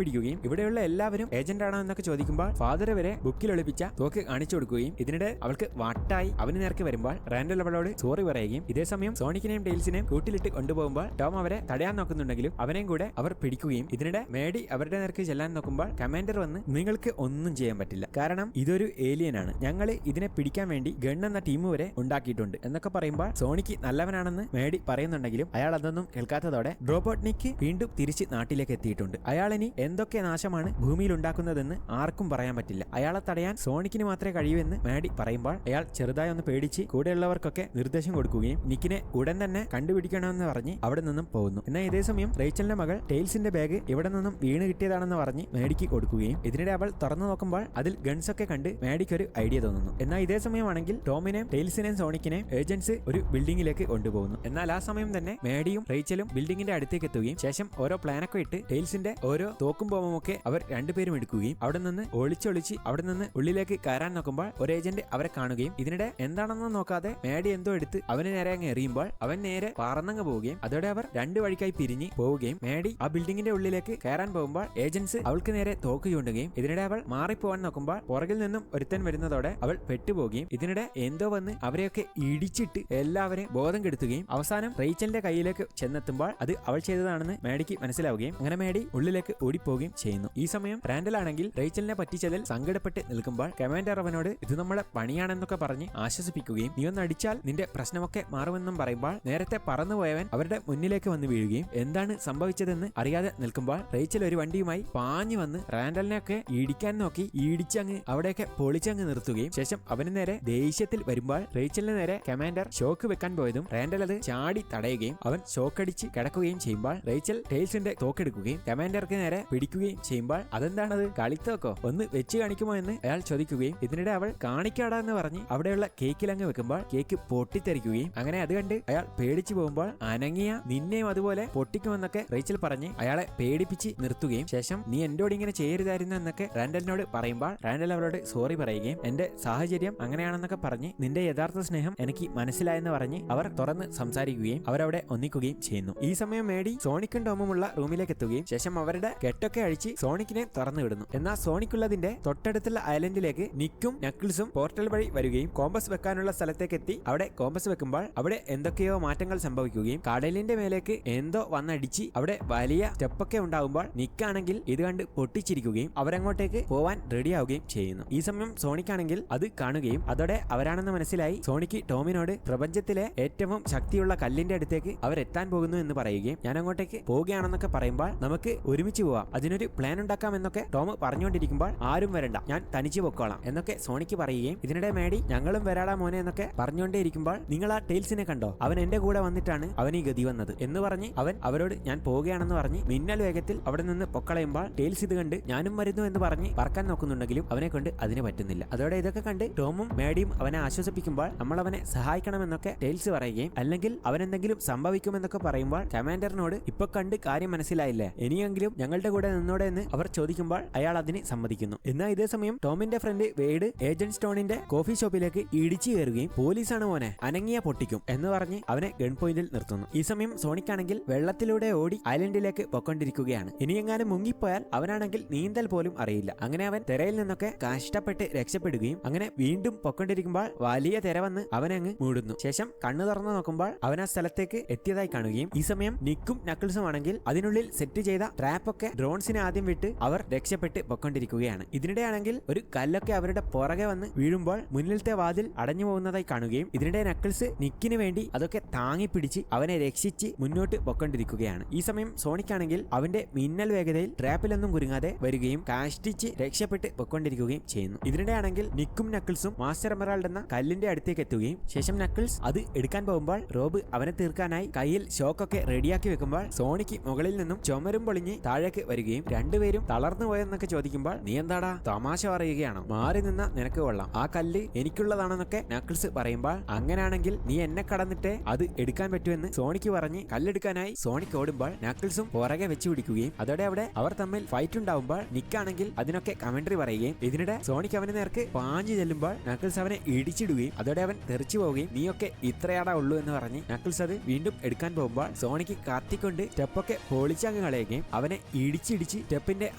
പിടിക്കുകയും ഇവിടെയുള്ള എല്ലാവരും ഏജന്റ് ആണോ എന്നൊക്കെ ചോദിക്കുമ്പോൾ ഫാദർ വരെ ബുക്കിൽ ഒളിപ്പിച്ച തോക്ക് കാണിച്ചു കൊടുക്കുകയും ഇതിനിടെ അവൾക്ക് വട്ടായി അവന് നേർക്ക് വരുമ്പോൾ റാൻഡൽ അവളോട് സോറി പറയുകയും ഇതേസമയം സോണിക്കിനെയും ടെയിൽസിനെയും കൂട്ടിലിട്ട് കൊണ്ടുപോകുമ്പോൾ ടോം അവരെ തടയാൻ നോക്കുന്നുണ്ടെങ്കിലും അവനെയും കൂടെ അവർ പിടിക്കുകയും ഇതിനിടെ മേഡി അവരുടെ നേർക്ക് ചെല്ലാൻ നോക്കുമ്പോൾ കമാൻഡർ വന്ന് നിങ്ങൾക്ക് ഒന്നും ചെയ്യാൻ പറ്റില്ല, കാരണം ഇതൊരു ഏലിയൻ ആണ്, ഞങ്ങൾ ഇതിനെ പിടിക്കാൻ വേണ്ടി ഗൺ എന്ന ടീം വരെ ഉണ്ടാക്കിയിട്ടുണ്ട് എന്നൊക്കെ പറയുമ്പോൾ സോണിക്ക് നല്ലവനാണെന്ന് മേഡി പറയുന്നുണ്ടെങ്കിലും അയാൾ അതൊന്നും കേൾക്കാത്തതോടെ റോബോട്ട്നിക്ക് വീണ്ടും തിരിച്ച് നാട്ടിലേക്ക് എത്തിയിട്ടുണ്ട്. അയാൾ ഇനി എന്തൊക്കെ നാശമാണ് ഭൂമിയിൽ ഉണ്ടാക്കുന്നതെന്ന് ആർക്കും പറയാൻ പറ്റില്ല. അയാളെ തടയാൻ സോണിക്കിന് മാത്രമേ കഴിയൂ എന്ന് മേഡി പറയുമ്പോൾ അയാൾ ചെറുതായി ഒന്ന് പേടിച്ച് കൂടെയുള്ളവർക്കൊക്കെ നിർദ്ദേശം കൊടുക്കുകയും നിക്കിനെ ഉടൻ തന്നെ കണ്ടുപിടിക്കണമെന്ന് പറഞ്ഞ് അവിടെ നിന്നും പോകുന്നു. എന്നാൽ ഇതേസമയം റേച്ചലിന്റെ മകൾ ടെയിൽസിന്റെ ബാഗ് ഇവിടെ നിന്നും വീണ് കിട്ടിയതാണെന്ന് പറഞ്ഞ് മേഡിക്ക് കൊടുക്കുകയും ഇതിനിടെ അവൾ തുറന്നു നോക്കുമ്പോൾ അതിൽ ഗൺസ് ഒക്കെ കണ്ട് മേഡിക്ക് ഒരു ഐഡിയ തോന്നുന്നു. എന്നാൽ ഇതേ സമയമാണെങ്കിൽ ടോമിനെയും ടെയിൽസിനെയും സോണിക്കിനെയും ഏജൻസ് ഒരു ബിൽഡിംഗിലേക്ക് കൊണ്ടുപോകുന്നു. എന്നാൽ ആ സമയം തന്നെ മേഡിയും റേച്ചലും ബിൽഡിംഗിന്റെ അടുത്തേക്ക് എത്തുകയും ശേഷം ഓരോ പ്ലാനൊക്കെ ഇട്ട് ടെയിൽസിന്റെ ഓരോ തോക്കും ബോംബുമൊക്കെ അവർ രണ്ടുപേരും എടുക്കുകയും അവിടെ നിന്ന് ഒളിച്ചൊളിച്ച് അവിടെ നിന്ന് ഉള്ളിലേക്ക് കയറാൻ നോക്കുമ്പോൾ ഒരു ഏജന്റ് അവരെ കാണുകയും ഇതിനിടെ എന്താണെന്ന് നോക്കാതെ മേഡി എന്തോ എടുത്ത് അവന് നേരെ അങ്ങ് എറിയുമ്പോൾ അവൻ നേരെ പറന്നങ്ങ് പോവുകയും അതോടെ അവർ രണ്ടു വഴിക്കായി പിരിഞ്ഞ് പോവുകയും മേഡി ആ ബിൽഡിംഗിന്റെ ഉള്ളിലേക്ക് കയറാൻ പോകുമ്പോൾ ഏജൻസ് അവൾക്ക് നേരെ തോക്ക് ചൂണ്ടുകയും ഇതിനിടെ അവൾ മാറിപ്പോവാൻ നോക്കുമ്പോൾ പുറകിൽ നിന്നും ഒരുത്തൻ വരുന്നതോടെ അവൾ പെട്ടുപോകുകയും ഇതിനിടെ എന്തോ വന്ന് അവരെയൊക്കെ ഇടിച്ചിട്ട് എല്ലാവരെയും ബോധം കെടുത്തുകയും അവസാനം റേച്ചലിന്റെ കയ്യിലേക്ക് ചെന്നെത്തുമ്പോൾ അത് അവൾ ചെയ്തതാണെന്ന് മേഡിക്ക് മനസ്സിലാവുകയും അങ്ങനെ മേഡി ഉള്ളിലേക്ക് ഓടിപ്പോവുകയും ചെയ്യുന്നു. ഈ സമയം റാൻഡൽ ആണെങ്കിൽ റേച്ചലിനെ പറ്റിച്ചതിൽ സങ്കടപ്പെട്ട് നിൽക്കുമ്പോൾ കമാൻഡർ അവനോട് ഇത് നമ്മളെ പണിയാണെന്നൊക്കെ പറഞ്ഞ് ആശ്വസിപ്പിക്കുകയും നീ ഒന്ന് അടിച്ചാൽ നിന്റെ പ്രശ്നമൊക്കെ മാറുമെന്നും പറയുമ്പോൾ നേരത്തെ പറന്നുപോയവൻ അവരുടെ മുന്നിലേക്ക് വന്ന് വീഴുകയും എന്താണ് സംഭവിച്ചതെന്ന് അറിയാതെ നിൽക്കുമ്പോൾ റേച്ചൽ ഒരു വണ്ടിയുമായി പാഞ്ഞു വന്ന് റാൻഡലിനെയൊക്കെ ഇടിക്കാൻ നോക്കി ഇടിച്ചങ്ങ് അവിടെയൊക്കെ പൊളിച്ചങ്ങ് നിർത്തുകയും ശേഷം അവന് നേരെ ദേഷ്യത്തിൽ വരുമ്പോൾ റേച്ചലിന് നേരെ കമാൻഡർ ഷോക്ക് വെക്കാൻ പോയതും റാൻഡൽ അത് ചാടി തടയുകയും അവൻ ഷോക്കടിച്ച് കിടക്കുകയും ചെയ്യുമ്പോൾ റേച്ചൽ ടെയിൽസിന്റെ തോക്കെടുക്കുകയും കമാൻഡർക്ക് നേരെ പിടിക്കുകയും ചെയ്യുമ്പോൾ അതെന്താണത് കളിത്തോക്കോ ഒന്ന് വെച്ച് കാണിക്കുമോ എന്ന് അയാൾ ചോദിക്കുകയും ഇതിനിടെ അവൾ കാണിക്കാടാന്ന് പറഞ്ഞ് അവിടെയുള്ള കേക്കിലങ്ങ് വെക്കുമ്പോൾ കേക്ക് പൊട്ടിത്തെറിക്കുകയും അങ്ങനെ അത് കണ്ട് അയാൾ പേടിച്ചു പോകുമ്പോൾ അനങ്ങിയ നിന്നെയും അതുപോലെ പൊട്ടിക്കുമെന്നൊക്കെ റേച്ചൽ പറഞ്ഞ് അയാളെ പേടിപ്പിച്ച് നിർത്തുകയും ശേഷം നീ എന്നോട് ഇങ്ങനെ ചെയ്യരുതായിരുന്നു എന്നൊക്കെ റാൻഡലിനോട് പറയുമ്പോൾ റാൻഡൽ അവളോട് സോറി പറയുകയും എന്റെ സാഹചര്യം അങ്ങനെയാണെന്നൊക്കെ പറഞ്ഞ് നിന്റെ യഥാർത്ഥ സ്നേഹം എനിക്ക് മനസ്സിലായെന്ന് പറഞ്ഞ് അവർ തുറന്ന് സംസാരിക്കുകയും അവരവിടെ ഒന്നിക്കുകയും ചെയ്യുന്നു. ഈ സമയം മേഡി സോണിക്കും ടോമുമുള്ള റൂമിലേക്ക് എത്തുകയും ശേഷം അവരുടെ കെട്ടൊക്കെ അഴിച്ച് സോണിക്കിനെ തുറന്നു വിടുന്നു. എന്നാൽ സോണിക്കുള്ളതിന്റെ തൊട്ടടുത്തുള്ള ഐലൻഡിലേക്ക് നിക്കും നക്കിൾസും പോർട്ടൽ വഴി വരികയും കോമ്പസ് വെക്കാനുള്ള സ്ഥലത്തേക്ക് എത്തി അവിടെ കോമ്പസ് വെക്കുമ്പോൾ അവിടെ എന്തൊക്കെയോ മാറ്റങ്ങൾ സംഭവിക്കുകയും കടലിന്റെ മേലേക്ക് എന്തോ വന്നടിച്ച് അവിടെ വലിയ സ്റ്റെപ്പൊക്കെ ഉണ്ടാകുമ്പോൾ നിക്കാണെങ്കിൽ ഇത് കണ്ട് പൊട്ടിച്ചിരിക്കുകയും അവരങ്ങോട്ടേക്ക് പോവാൻ റെഡിയാവുകയും ചെയ്യുന്നു. ഈ സമയം സോണിക്കാണെങ്കിൽ അത് കാണുകയും അതോടെ അവരാണെന്ന് മനസ്സിലായി സോണിക്ക് ടോമിനോട് പ്രപഞ്ചത്തിലെ ഏറ്റവും ശക്തിയുള്ള കല്ലിന്റെ അടുത്തേക്ക് അവരെത്താൻ പോകുന്നു എന്ന് പറയുകയും ഞാൻ അങ്ങോട്ടേക്ക് പോവുകയാണെന്നൊക്കെ പറയുമ്പോൾ നമുക്ക് ഒരുമിച്ച് പോവാം, അതിനൊരു പ്ലാൻ ഉണ്ടാക്കാം എന്നൊക്കെ ടോം പറഞ്ഞുകൊണ്ടിരിക്കുമ്പോൾ ആരും വരണ്ട, ഞാൻ തനിച്ച് പൊക്കോളാം എന്നൊക്കെ സോണിക്ക് പറയുകയും ഇതിനിടെ മേഡി ഞങ്ങളും വരാടാ മോനെ എന്നൊക്കെ പറഞ്ഞുകൊണ്ടേയിരിക്കുമ്പോൾ നിങ്ങൾ ആ ടെയിൽസിനെ കണ്ടോ, അവൻ എന്റെ കൂടെ വന്നിട്ടാണ് അവൻ ഈ ഗതി വന്നത് എന്ന് പറഞ്ഞ് അവൻ അവരോട് ഞാൻ പോവുകയാണെന്ന് പറഞ്ഞ് മിന്നൽ വേഗത്തിൽ അവിടെ നിന്ന് പൊക്കളയുമ്പോൾ ടെയിൽസ് ഇത് കണ്ട് ഞാനും വരുന്നു എന്ന് പറഞ്ഞ് പറക്കാൻ നോക്കുന്നുണ്ടെങ്കിലും അവനെ കൊണ്ട് അതിന് പറ്റുന്നില്ല. അതോടെ ഇതൊക്കെ കണ്ട് ടോമും മേഡിയും അവനെ ആശ്വസിപ്പിക്കുമ്പോൾ നമ്മൾ അവനെ സഹായിക്കണമെന്നൊക്കെ ടെയിൽസ് പറയുകയും അല്ലെങ്കിൽ അവനെന്തെങ്കിലും സംഭവിക്കുമെന്നൊക്കെ പറയുമ്പോൾ കമാൻഡറിനോട് ഇപ്പൊ കണ്ട് കാര്യം മനസ്സിലായില്ലേ, ഇനിയെങ്കിലും ഞങ്ങളുടെ കൂടെ നിന്നോടെ എന്ന് അവർ ചോദിക്കുമ്പോൾ അയാൾ അതിന് സമ്മതിക്കുന്നു. എന്നാൽ ഇതേ സമയം ടോമിന്റെ ഫ്രണ്ട് വേഡ് ഏജന്റ് സ്റ്റോണിന്റെ കോഫി ഷോപ്പിലേക്ക് ഇടിച്ചു കയറുകയും പോലീസാണ് മോനെ അനങ്ങിയ പൊട്ടിക്കും എന്ന് പറഞ്ഞ് അവനെ ഗൺ പോയിന്റിൽ നിർത്തുന്നു. ഈ സമയം സോണിക്കാണെങ്കിൽ വെള്ളത്തിലൂടെ ഓടി ഐലൻഡിലേക്ക് പൊക്കൊണ്ടിരിക്കുകയാണ്. ഇനിയെങ്ങാനും മുങ്ങിപ്പോയാൽ അവനാണെങ്കിൽ നീന്തൽ പോലും അറിയില്ല. അങ്ങനെ അവൻ തിരയിൽ നിന്നൊക്കെ കഷ്ടപ്പെട്ട് രക്ഷപ്പെടുകയും അങ്ങനെ വീണ്ടും പൊക്കൊണ്ടിരിക്കുമ്പോൾ വലിയ തിര വന്ന് അവനങ്ങ് മൂടുന്നു. ശേഷം കണ്ണു തുറന്നു നോക്കുമ്പോൾ അവൻ ആ സ്ഥലത്തേക്ക് എത്തിയതായി കാണുകയും ഈ സമയം നിക്കും നക്കിൾസും ആണെങ്കിൽ അതിനുള്ളിൽ സെറ്റ് ചെയ്ത ട്രാപ്പൊക്കെ ഡ്രോൺസിനെ ആദ്യം വിട്ട് അവർ രക്ഷപ്പെട്ട് പൊക്കൊണ്ടിരിക്കുകയാണ്. ഇതിനിടെയാണെങ്കിൽ ഒരു കല്ലൊക്കെ അവരുടെ പുറകെ വന്ന് വീഴുമ്പോൾ മുന്നിലത്തെ വാതിൽ അടഞ്ഞു പോകുന്നതായി കാണുകയും ഇതിനിടെ നക്കിൾസ് നിക്കിന് വേണ്ടി അതൊക്കെ താങ്ങി പിടിച്ച് അവനെ രക്ഷിച്ച് മുന്നോട്ട് പൊക്കൊണ്ടിരിക്കുകയാണ്. ഈ സമയം സോണിക്കാണെങ്കിൽ അവന്റെ മിന്നൽ വേഗതയിൽ ട്രാപ്പിലൊന്നും കുരുങ്ങാതെ വരികയും കാഷ്ടിച്ച് രക്ഷപ്പെട്ട് പൊക്കൊണ്ടിരിക്കുകയും ചെയ്യുന്നു. ഇതിനിടെയാണെങ്കിൽ നിക്കും നക്കിൾസും മാസ്റ്റർ എമറാൾഡ് എന്ന കല്ലിന്റെ അടുത്തേക്ക് എത്തുകയും ശേഷം നക്കിൾസ് അത് എടുക്കാൻ പോകുമ്പോൾ റോബ് അവനെ തീർക്കാനായി കയ്യിൽ ഷോക്കൊക്കെ റെഡിയാക്കി വെക്കുമ്പോൾ സോണിക്ക് മുകളിൽ നിന്നും ചുമരും പൊളിഞ്ഞ് താഴേക്ക് വരികയും രണ്ടുപേരും തളർന്നു പോയെന്നൊക്കെ ചോദിക്കുമ്പോൾ നീ എന്താടാ തമാശ പറയുകയാണോ, മാറി നിന്ന നിനക്ക് കൊള്ളാം, ആ കല്ല് എനിക്കുള്ളതാണെന്നൊക്കെ നക്കിൾസ് പറയുമ്പോൾ അങ്ങനെയാണെങ്കിൽ നീ എന്നെ കടന്നിട്ടേ അത് എടുക്കാൻ പറ്റുമെന്ന് സോണിക്ക് പറഞ്ഞ് കല്ലെടുക്കാൻ പിടിച്ചെടുക്കാനായി സോണിക് ഓടുമ്പോൾ നക്കിൾസും പുറകെ വെച്ച് പിടിക്കുകയും അതോടെ അവിടെ അവർ തമ്മിൽ ഫൈറ്റ് ഉണ്ടാവുമ്പോൾ നിക്കാണെങ്കിൽ അതിനൊക്കെ കമന്ററി പറയുകയും ഇതിനിടെ സോണിക് അവന് നേർക്ക് പാഞ്ഞു ചെല്ലുമ്പോൾ നക്കിൾസ് അവനെ ഇടിച്ചിടുകയും അതോടെ അവൻ തെറിച്ചു പോവുകയും നീയൊക്കെ ഇത്രയാടാ ഉള്ളൂ എന്ന് പറഞ്ഞ് നക്കിൾസ് അത് വീണ്ടും എടുക്കാൻ പോകുമ്പോൾ സോണിക് കത്തിക്കൊണ്ട് സ്റ്റെപ്പൊക്കെ പൊളിച്ചങ്ങ് കളയുകയും അവനെ ഇടിച്ചിടിച്ച് സ്റ്റെപ്പിന്റെ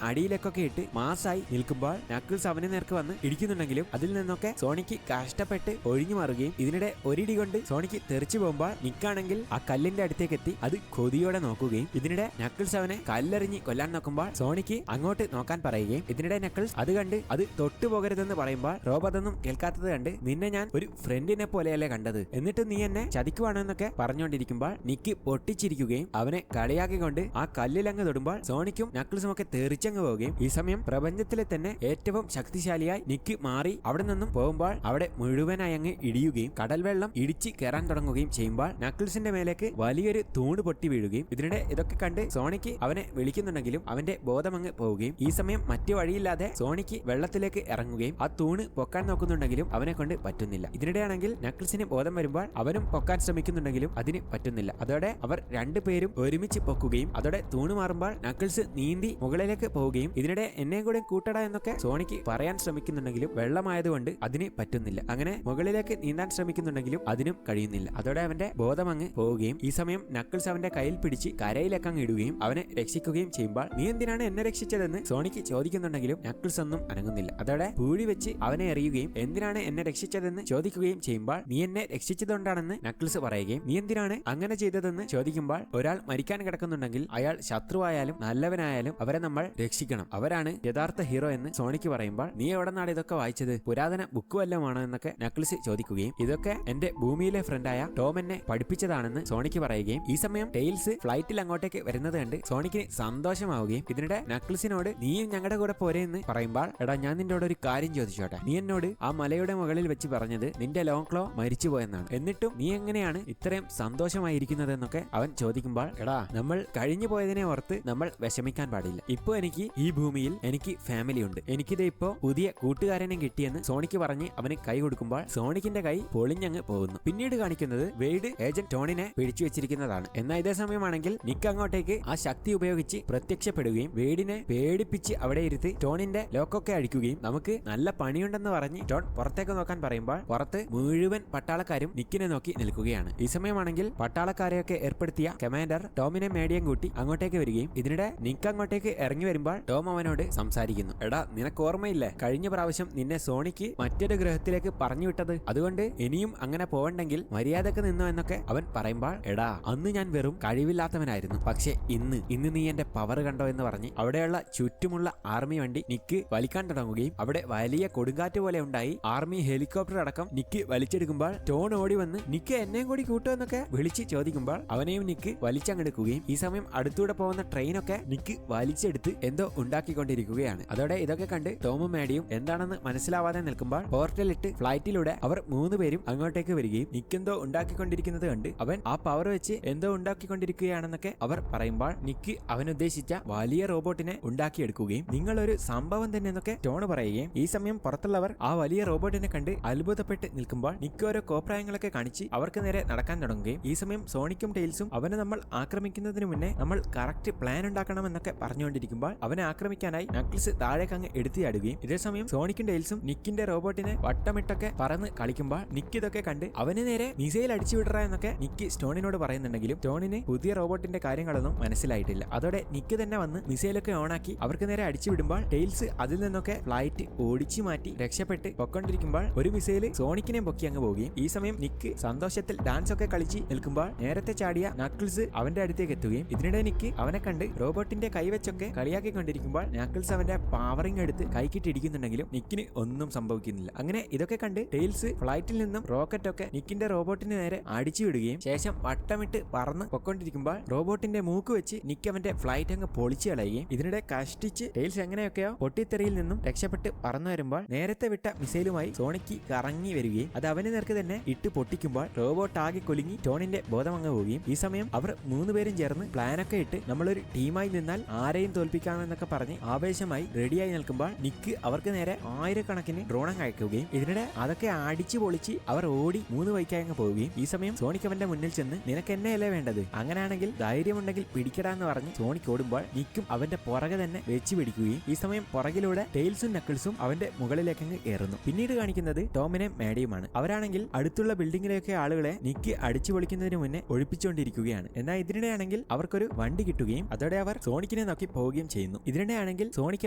അടിയിലേക്കൊക്കെ ഇട്ട് മാസായി നിൽക്കുമ്പോൾ നക്കിൾസ് അവന് നേർക്ക് വന്ന് ഇടിക്കുന്നുണ്ടെങ്കിലും അതിൽ നിന്നൊക്കെ സോണിക്ക് കഷ്ടപ്പെട്ട് ഒഴിഞ്ഞു മാറുകയും ഇതിനിടെ ഒരിടി കൊണ്ട് സോണിക്ക് തെറിച്ചു പോകുമ്പോൾ നിക്കാണെങ്കിൽ ആ കല്ലിന്റെ അടുത്തേക്ക് എത്തി അത് കൊതിയോടെ നോക്കുകയും ഇതിനിടെ നക്കിൾസ് അവനെ കല്ലെറിഞ്ഞ് കൊല്ലാൻ നോക്കുമ്പോൾ സോണിക്ക് അങ്ങോട്ട് നോക്കാൻ പറയുകയും ഇതിനിടെ നക്കിൾസ് അത് കണ്ട് അത് തൊട്ടു പോകരുതെന്ന് പറയുമ്പോൾ റോബ് അതൊന്നും കേൾക്കാത്തത് കണ്ട് നിന്നെ ഞാൻ ഒരു ഫ്രണ്ടിനെ പോലെയല്ലേ കണ്ടത്, എന്നിട്ട് നീ എന്നെ ചതിക്കുവാണെന്നൊക്കെ പറഞ്ഞുകൊണ്ടിരിക്കുമ്പോൾ നിക്ക് പൊട്ടിച്ചിരിക്കുകയും അവനെ കളിയാക്കിക്കൊണ്ട് ആ കല്ലിലങ്ങ് തൊടുമ്പോൾ സോണിക്കും നക്കിൾസും ഒക്കെ തെറിച്ചങ്ങ് പോവുകയും ഈ സമയം പ്രപഞ്ചത്തിലെ തന്നെ ഏറ്റവും ശക്തിശാലിയായി നിക്ക് മാറി അവിടെ നിന്നും പോകുമ്പോൾ അവിടെ മുഴുവനായി അങ്ങ് ഇടിയുകയും കടൽ വെള്ളം ഇടിച്ച് കയറാൻ തുടങ്ങുകയും ചെയ്യുമ്പോൾ നക്കിൾസിന്റെ മേലേക്ക് വലിയൊരു തൂണ് പൊട്ടി വീഴുകയും ഇതിനിടെ ഇതൊക്കെ കണ്ട് സോണിക്ക് അവനെ വിളിക്കുന്നുണ്ടെങ്കിലും അവന്റെ ബോധം അങ്ങ് പോവുകയും ഈ സമയം മറ്റു വഴിയില്ലാതെ സോണിക്ക് വെള്ളത്തിലേക്ക് ഇറങ്ങുകയും ആ തൂണ് പൊക്കാൻ നോക്കുന്നുണ്ടെങ്കിലും അവനെ കൊണ്ട് പറ്റുന്നില്ല. ഇതിനിടെയാണെങ്കിൽ നക്കിൾസിന് ബോധം വരുമ്പോൾ അവനും പൊക്കാൻ ശ്രമിക്കുന്നുണ്ടെങ്കിലും അതിന് പറ്റുന്നില്ല. അതോടെ അവർ രണ്ടുപേരും ഒരുമിച്ച് പൊക്കുകയും അതോടെ തൂണ് മാറുമ്പോൾ നക്കിൾസ് നീന്തി മുകളിലേക്ക് പോവുകയും ഇതിനിടെ എന്നെയും കൂടെ കൂട്ടട എന്നൊക്കെ സോണിക്ക് പറയാൻ ശ്രമിക്കുന്നുണ്ടെങ്കിലും വെള്ളമായതുകൊണ്ട് അതിന് പറ്റുന്നില്ല. അങ്ങനെ മുകളിലേക്ക് നീന്താൻ ശ്രമിക്കുന്നുണ്ടെങ്കിലും അതിനും കഴിയുന്നില്ല. അതോടെ അവന്റെ ബോധം അങ്ങ് പോവുകയും ഈ സമയം നക്കിൾസ് അവന്റെ കയ്യിൽ പിടിച്ച് കരയിലേക്ക് അങ്ങ് ഇടുകയും അവനെ രക്ഷിക്കുകയും ചെയ്യുമ്പോൾ നീ എന്തിനാണ് എന്നെ രക്ഷിച്ചതെന്ന് സോണിക്ക് ചോദിക്കുന്നുണ്ടെങ്കിലും നക്കിൾസ് ഒന്നും അനങ്ങുന്നില്ല. അതോടെ പൂഴി വെച്ച് അവനെ എറിയുകയും എന്തിനാണ് എന്നെ രക്ഷിച്ചതെന്ന് ചോദിക്കുകയും ചെയ്യുമ്പോൾ നീ എന്നെ രക്ഷിച്ചതുകൊണ്ടാണെന്ന് നക്കിൾസ് പറയുകയും നീ എന്തിനാണ് അങ്ങനെ ചെയ്തതെന്ന് ചോദിക്കുമ്പോൾ ഒരാൾ മരിക്കാൻ കിടക്കുന്നുണ്ടെങ്കിൽ അയാൾ ശത്രുവായാലും നല്ലവനായാലും അവരെ നമ്മൾ രക്ഷിക്കണം, അവരാണ് യഥാർത്ഥ ഹീറോ എന്ന് സോണിക്ക് പറയുമ്പോൾ നീ എവിടെ നിന്നാണ് ഇതൊക്കെ വായിച്ചത്, പുരാതന ബുക്ക് വല്ലതുമാണോ എന്നൊക്കെ നക്കിൾസ് ചോദിക്കുകയും ഇതൊക്കെ എന്റെ ഭൂമിയിലെ ഫ്രണ്ടായ ടോം എന്നെ പഠിപ്പിച്ചതാണെന്ന് സോണിക്ക് പറയുകയും ഈ സമയം ടെയിൽസ് ഫ്ലൈറ്റിൽ അങ്ങോട്ടേക്ക് വരുന്നത് കണ്ട് സോണിക്കിന് സന്തോഷമാവുകയും ഇതിനിടെ നക്കിൾസിനോട് നീയും ഞങ്ങളുടെ കൂടെ പോരെ എന്ന് പറയുമ്പോൾ എടാ ഞാൻ നിന്നോട് ഒരു കാര്യം ചോദിച്ചോട്ടെ, നീ എന്നോട് ആ മലയുടെ മുകളിൽ വെച്ച് പറഞ്ഞത് നിന്റെ ലോങ് ക്ലോ മരിച്ചുപോയെന്നാണ്, എന്നിട്ടും നീ എങ്ങനെയാണ് ഇത്രയും സന്തോഷമായിരിക്കുന്നത് എന്നൊക്കെ അവൻ ചോദിക്കുമ്പോൾ എടാ നമ്മൾ കഴിഞ്ഞു പോയതിനെ ഓർത്ത് നമ്മൾ വിഷമിക്കാൻ പാടില്ല, ഇപ്പൊ എനിക്ക് ഈ ഭൂമിയിൽ എനിക്ക് ഫാമിലി ഉണ്ട്, എനിക്കിത് ഇപ്പോ പുതിയ കൂട്ടുകാരനെ കിട്ടിയെന്ന് സോണിക്ക് പറഞ്ഞ് അവന് കൈ കൊടുക്കുമ്പോൾ സോണിക്കിന്റെ കൈ പൊളിഞ്ഞങ്ങ് പോകുന്നു. പിന്നീട് കാണിക്കുന്നത് വെയ്ഡ് ഏജന്റ് ടോണിനെ പിടിച്ചു വെച്ചിരിക്കുന്നതാണ്. എന്നാൽ ഇതേ സമയമാണെങ്കിൽ നിക്ക് അങ്ങോട്ടേക്ക് ആ ശക്തി ഉപയോഗിച്ച് പ്രത്യക്ഷപ്പെടുകയും വെയ്ഡിനെ പേടിപ്പിച്ച് അവിടെ ഇരുത്തി ടോണിന്റെ ലോക്കൊക്കെ അഴിക്കുകയും നമുക്ക് നല്ല പണിയുണ്ടെന്ന് പറഞ്ഞ് ടോൺ പുറത്തേക്ക് നോക്കാൻ പറയുമ്പോൾ പുറത്ത് മുഴുവൻ പട്ടാളക്കാരും നിക്കിനെ നോക്കി നിൽക്കുകയാണ്. ഈ സമയമാണെങ്കിൽ പട്ടാളക്കാരെയൊക്കെ ഏർപ്പെടുത്തിയ കമാൻഡർ ടോമിനെ മേടിയം കൂട്ടി അങ്ങോട്ടേക്ക് വരികയും ഇതിനിടെ നിക്ക് അങ്ങോട്ടേക്ക് ഇറങ്ങി വരുമ്പോൾ ടോം അവനോട് സംസാരിക്കുന്നു. എടാ നിനക്ക് ഓർമ്മയില്ലേ കഴിഞ്ഞ പ്രാവശ്യം നിന്നെ സോണിക്ക് മറ്റൊരു ഗ്രഹത്തിലേക്ക് പറഞ്ഞു വിട്ടത്, അതുകൊണ്ട് ഇനിയും അങ്ങനെ പോവണ്ടെങ്കിൽ മര്യാദക്ക് നിന്നോ എന്നൊക്കെ അവൻ പറയുമ്പോൾ എടാ അന്ന് ഞാൻ വെറും കഴിവില്ലാത്തവനായിരുന്നു, പക്ഷെ ഇന്ന് നീ എന്റെ പവർ കണ്ടോ എന്ന് പറഞ്ഞ് അവിടെയുള്ള ചുറ്റുമുള്ള ആർമി വണ്ടി നിക്ക് വലിക്കാൻ തുടങ്ങുകയും അവിടെ വലിയ കൊടുങ്കാറ്റ് പോലെ ഉണ്ടായി ആർമി ഹെലികോപ്റ്റർ അടക്കം നിക്ക് വലിച്ചെടുക്കുമ്പോൾ ടോൺ ഓടി വന്ന് നിക്ക് എന്നെയും കൂടി കൂട്ടോ എന്നൊക്കെ വിളിച്ച് ചോദിക്കുമ്പോൾ അവനെയും നിക്ക് വലിച്ചങ്ങെടുക്കുകയും ഈ സമയം അടുത്തൂടെ പോകുന്ന ട്രെയിനൊക്കെ നിക്ക് വലിച്ചെടുത്ത് എന്തോ ഉണ്ടാക്കിക്കൊണ്ടിരിക്കുകയാണ്. അതോടെ ഇതൊക്കെ കണ്ട് ടോമും മാഡിയും എന്താണെന്ന് മനസ്സിലാവാതെ നിൽക്കുമ്പോൾ പോർട്ടലിട്ട് ഫ്ലൈറ്റിലൂടെ അവർ മൂന്നുപേരും അങ്ങോട്ടേക്ക് വരികയും നിക്കെന്തോ ഉണ്ടാക്കിക്കൊണ്ടിരിക്കുന്നത് കണ്ട് അവൻ ആ പവർ വെച്ച് എന്തോ ഉണ്ടാക്കിക്കൊണ്ടിരിക്കുകയാണെന്നൊക്കെ അവർ പറയുമ്പോൾ നിക്ക് അവനുദ്ദേശിച്ച വലിയ റോബോട്ടിനെ ഉണ്ടാക്കിയെടുക്കുകയും നിങ്ങളൊരു സംഭവം തന്നെ എന്നൊക്കെ ടോൺ പറയുകയും ഈ സമയം പുറത്തുള്ളവർ ആ വലിയ റോബോട്ടിനെ കണ്ട് അത്ഭുതപ്പെട്ട് നിൽക്കുമ്പോൾ നിക്ക് ഓരോ കോപ്രായങ്ങളൊക്കെ കാണിച്ച് അവർക്ക് നേരെ നടക്കാൻ തുടങ്ങുകയും ഈ സമയം സോണിക്കും ടെയിൽസും അവനെ നമ്മൾ ആക്രമിക്കുന്നതിന് മുന്നേ നമ്മൾ കറക്റ്റ് പ്ലാൻ ഉണ്ടാക്കണം എന്നൊക്കെ പറഞ്ഞുകൊണ്ടിരിക്കുമ്പോൾ അവനെ ആക്രമിക്കാനായി നക്കിൾസ് താഴേക്ക് അങ്ങ് എടുത്തിയാടുകയും ഇതേസമയം സോണിക്കും ടെയിൽസും നിക്കിന്റെ റോബോട്ടിനെ വട്ടമിട്ടൊക്കെ പറന്ന് കളിക്കുമ്പോൾ നിക്ക് ഇതൊക്കെ കണ്ട് അവന് നേരെ മിസൈൽ അടിച്ചു വിടറ എന്നൊക്കെ നിക്ക് സ്റ്റോണിനോട് പറയുന്നുണ്ടെങ്കിലും സ്റ്റോണിന് പുതിയ റോബോട്ടിന്റെ കാര്യങ്ങളൊന്നും മനസ്സിലായിട്ടില്ല. അതോടെ നിക്ക് തന്നെ വന്ന് മിസൈലൊക്കെ ഓണാക്കി അവർക്ക് നേരെ അടിച്ചു വിടുമ്പോൾ ടെയിൽസ് അതിൽ നിന്നൊക്കെ ഫ്ലൈറ്റ് ഓടിച്ചു മാറ്റി രക്ഷപ്പെട്ട് പൊക്കൊണ്ടിരിക്കുമ്പോൾ ഒരു മിസൈല് സോണിക്കിനെ പൊക്കി അങ്ങ് പോവുകയും ഈ സമയം നിക്ക് സന്തോഷത്തിൽ ഡാൻസ് ഒക്കെ കളിച്ച് നിൽക്കുമ്പോൾ നേരത്തെ ചാടിയ നക്കിൾസ് അവന്റെ അടുത്തേക്ക് എത്തുകയും ഇതിനിടെ നിക്ക് അവനെ കണ്ട് റോബോട്ടിന്റെ കൈവച്ചൊക്കെ കളിയാക്കിക്കൊണ്ടിരിക്കുമ്പോൾ നക്കിൾസ് അവന്റെ പവറിംഗ് എടുത്ത് കൈക്കിട്ടിടിക്കുന്നുണ്ടെങ്കിലും നിക്കിന് ഒന്നും സംഭവിക്കുന്നില്ല. അങ്ങനെ ഇതൊക്കെ കണ്ട് ടെയിൽസ് ഫ്ലൈറ്റിൽ നിന്നും റോക്കറ്റ് ഒക്കെ നിക്കിന്റെ റോബോട്ടിന് നേരെ അടിച്ചു വിടുകയും ശേഷം വട്ടമിട്ട് പറന്ന് പൊക്കൊണ്ടിരിക്കുമ്പോൾ റോബോട്ടിന്റെ മൂക്ക് വെച്ച് നിക്ക് അവന്റെ ഫ്ലൈറ്റ് അങ്ങ് പൊളിച്ചു കളയുകയും ഇതിനിടെ കഷ്ടിച്ച് ടെയിൽസ് എങ്ങനെയൊക്കെയോ പൊട്ടിത്തെറിയിൽ നിന്നും രക്ഷപ്പെട്ട് പറന്നു വരുമ്പോൾ നേരത്തെ വിട്ട മിസൈലുമായി സോണിക്ക് കറങ്ങി വരികയും അത് അവന് നേർക്ക് തന്നെ ഇട്ട് പൊട്ടിക്കുമ്പോൾ റോബോട്ട് ആകെ കൊലുങ്ങി ടോണിന്റെ ബോധം അങ്ങ് പോവുകയും ഈ സമയം അവർ മൂന്നുപേരും ചേർന്ന് പ്ലാനൊക്കെ ഇട്ട് നമ്മളൊരു ടീമായി നിന്നാൽ ആരെയും തോൽപ്പിക്കാമെന്നൊക്കെ പറഞ്ഞ് ആവേശമായി റെഡിയായി നിൽക്കുമ്പോൾ നിക്ക് അവർക്ക് നേരെ ആയിരക്കണക്കിന് ഡ്രോൺ അയക്കുകയും ഇതിനിടെ അതൊക്കെ അടിച്ചു പൊളിച്ച് അവർ ഓടി മൂന്ന് വൈക്കായി അങ്ങ് പോവുകയും ഈ സമയം സോണിക്ക് അവന്റെ മുന്നിൽ ചെന്ന് നിനക്ക് എന്നെയല്ലേ വേണ്ടത്, അങ്ങനെയാണെങ്കിൽ ധൈര്യമുണ്ടെങ്കിൽ പിടിക്കടാന്ന് പറഞ്ഞ് സോണിക് ഓടുമ്പോൾ നിക്കും അവന്റെ പുറകെ തന്നെ വെച്ച് പിടിക്കുകയും ഈ സമയം പുറകിലൂടെ ടെയിൽസും നക്കിൾസും അവന്റെ മുകളിലേക്ക് അങ്ങ് കയറുന്നു. പിന്നീട് കാണിക്കുന്നത് ടോമിനെ മേഡിയുമാണ്. അവരാണെങ്കിൽ അടുത്തുള്ള ബിൽഡിങ്ങിലേക്ക് ആളുകളെ നിക്ക് അടിച്ചു പൊളിക്കുന്നതിന് മുന്നേ ഒഴിപ്പിച്ചുകൊണ്ടിരിക്കുകയാണ്. എന്നാൽ ഇതിനിടെയാണെങ്കിൽ അവർക്കൊരു വണ്ടി കിട്ടുകയും അതോടെ അവർ സോണിക്കിനെ നോക്കി പോവുകയും ചെയ്യുന്നു. ഇതിനിടെയാണെങ്കിൽ സോണിക്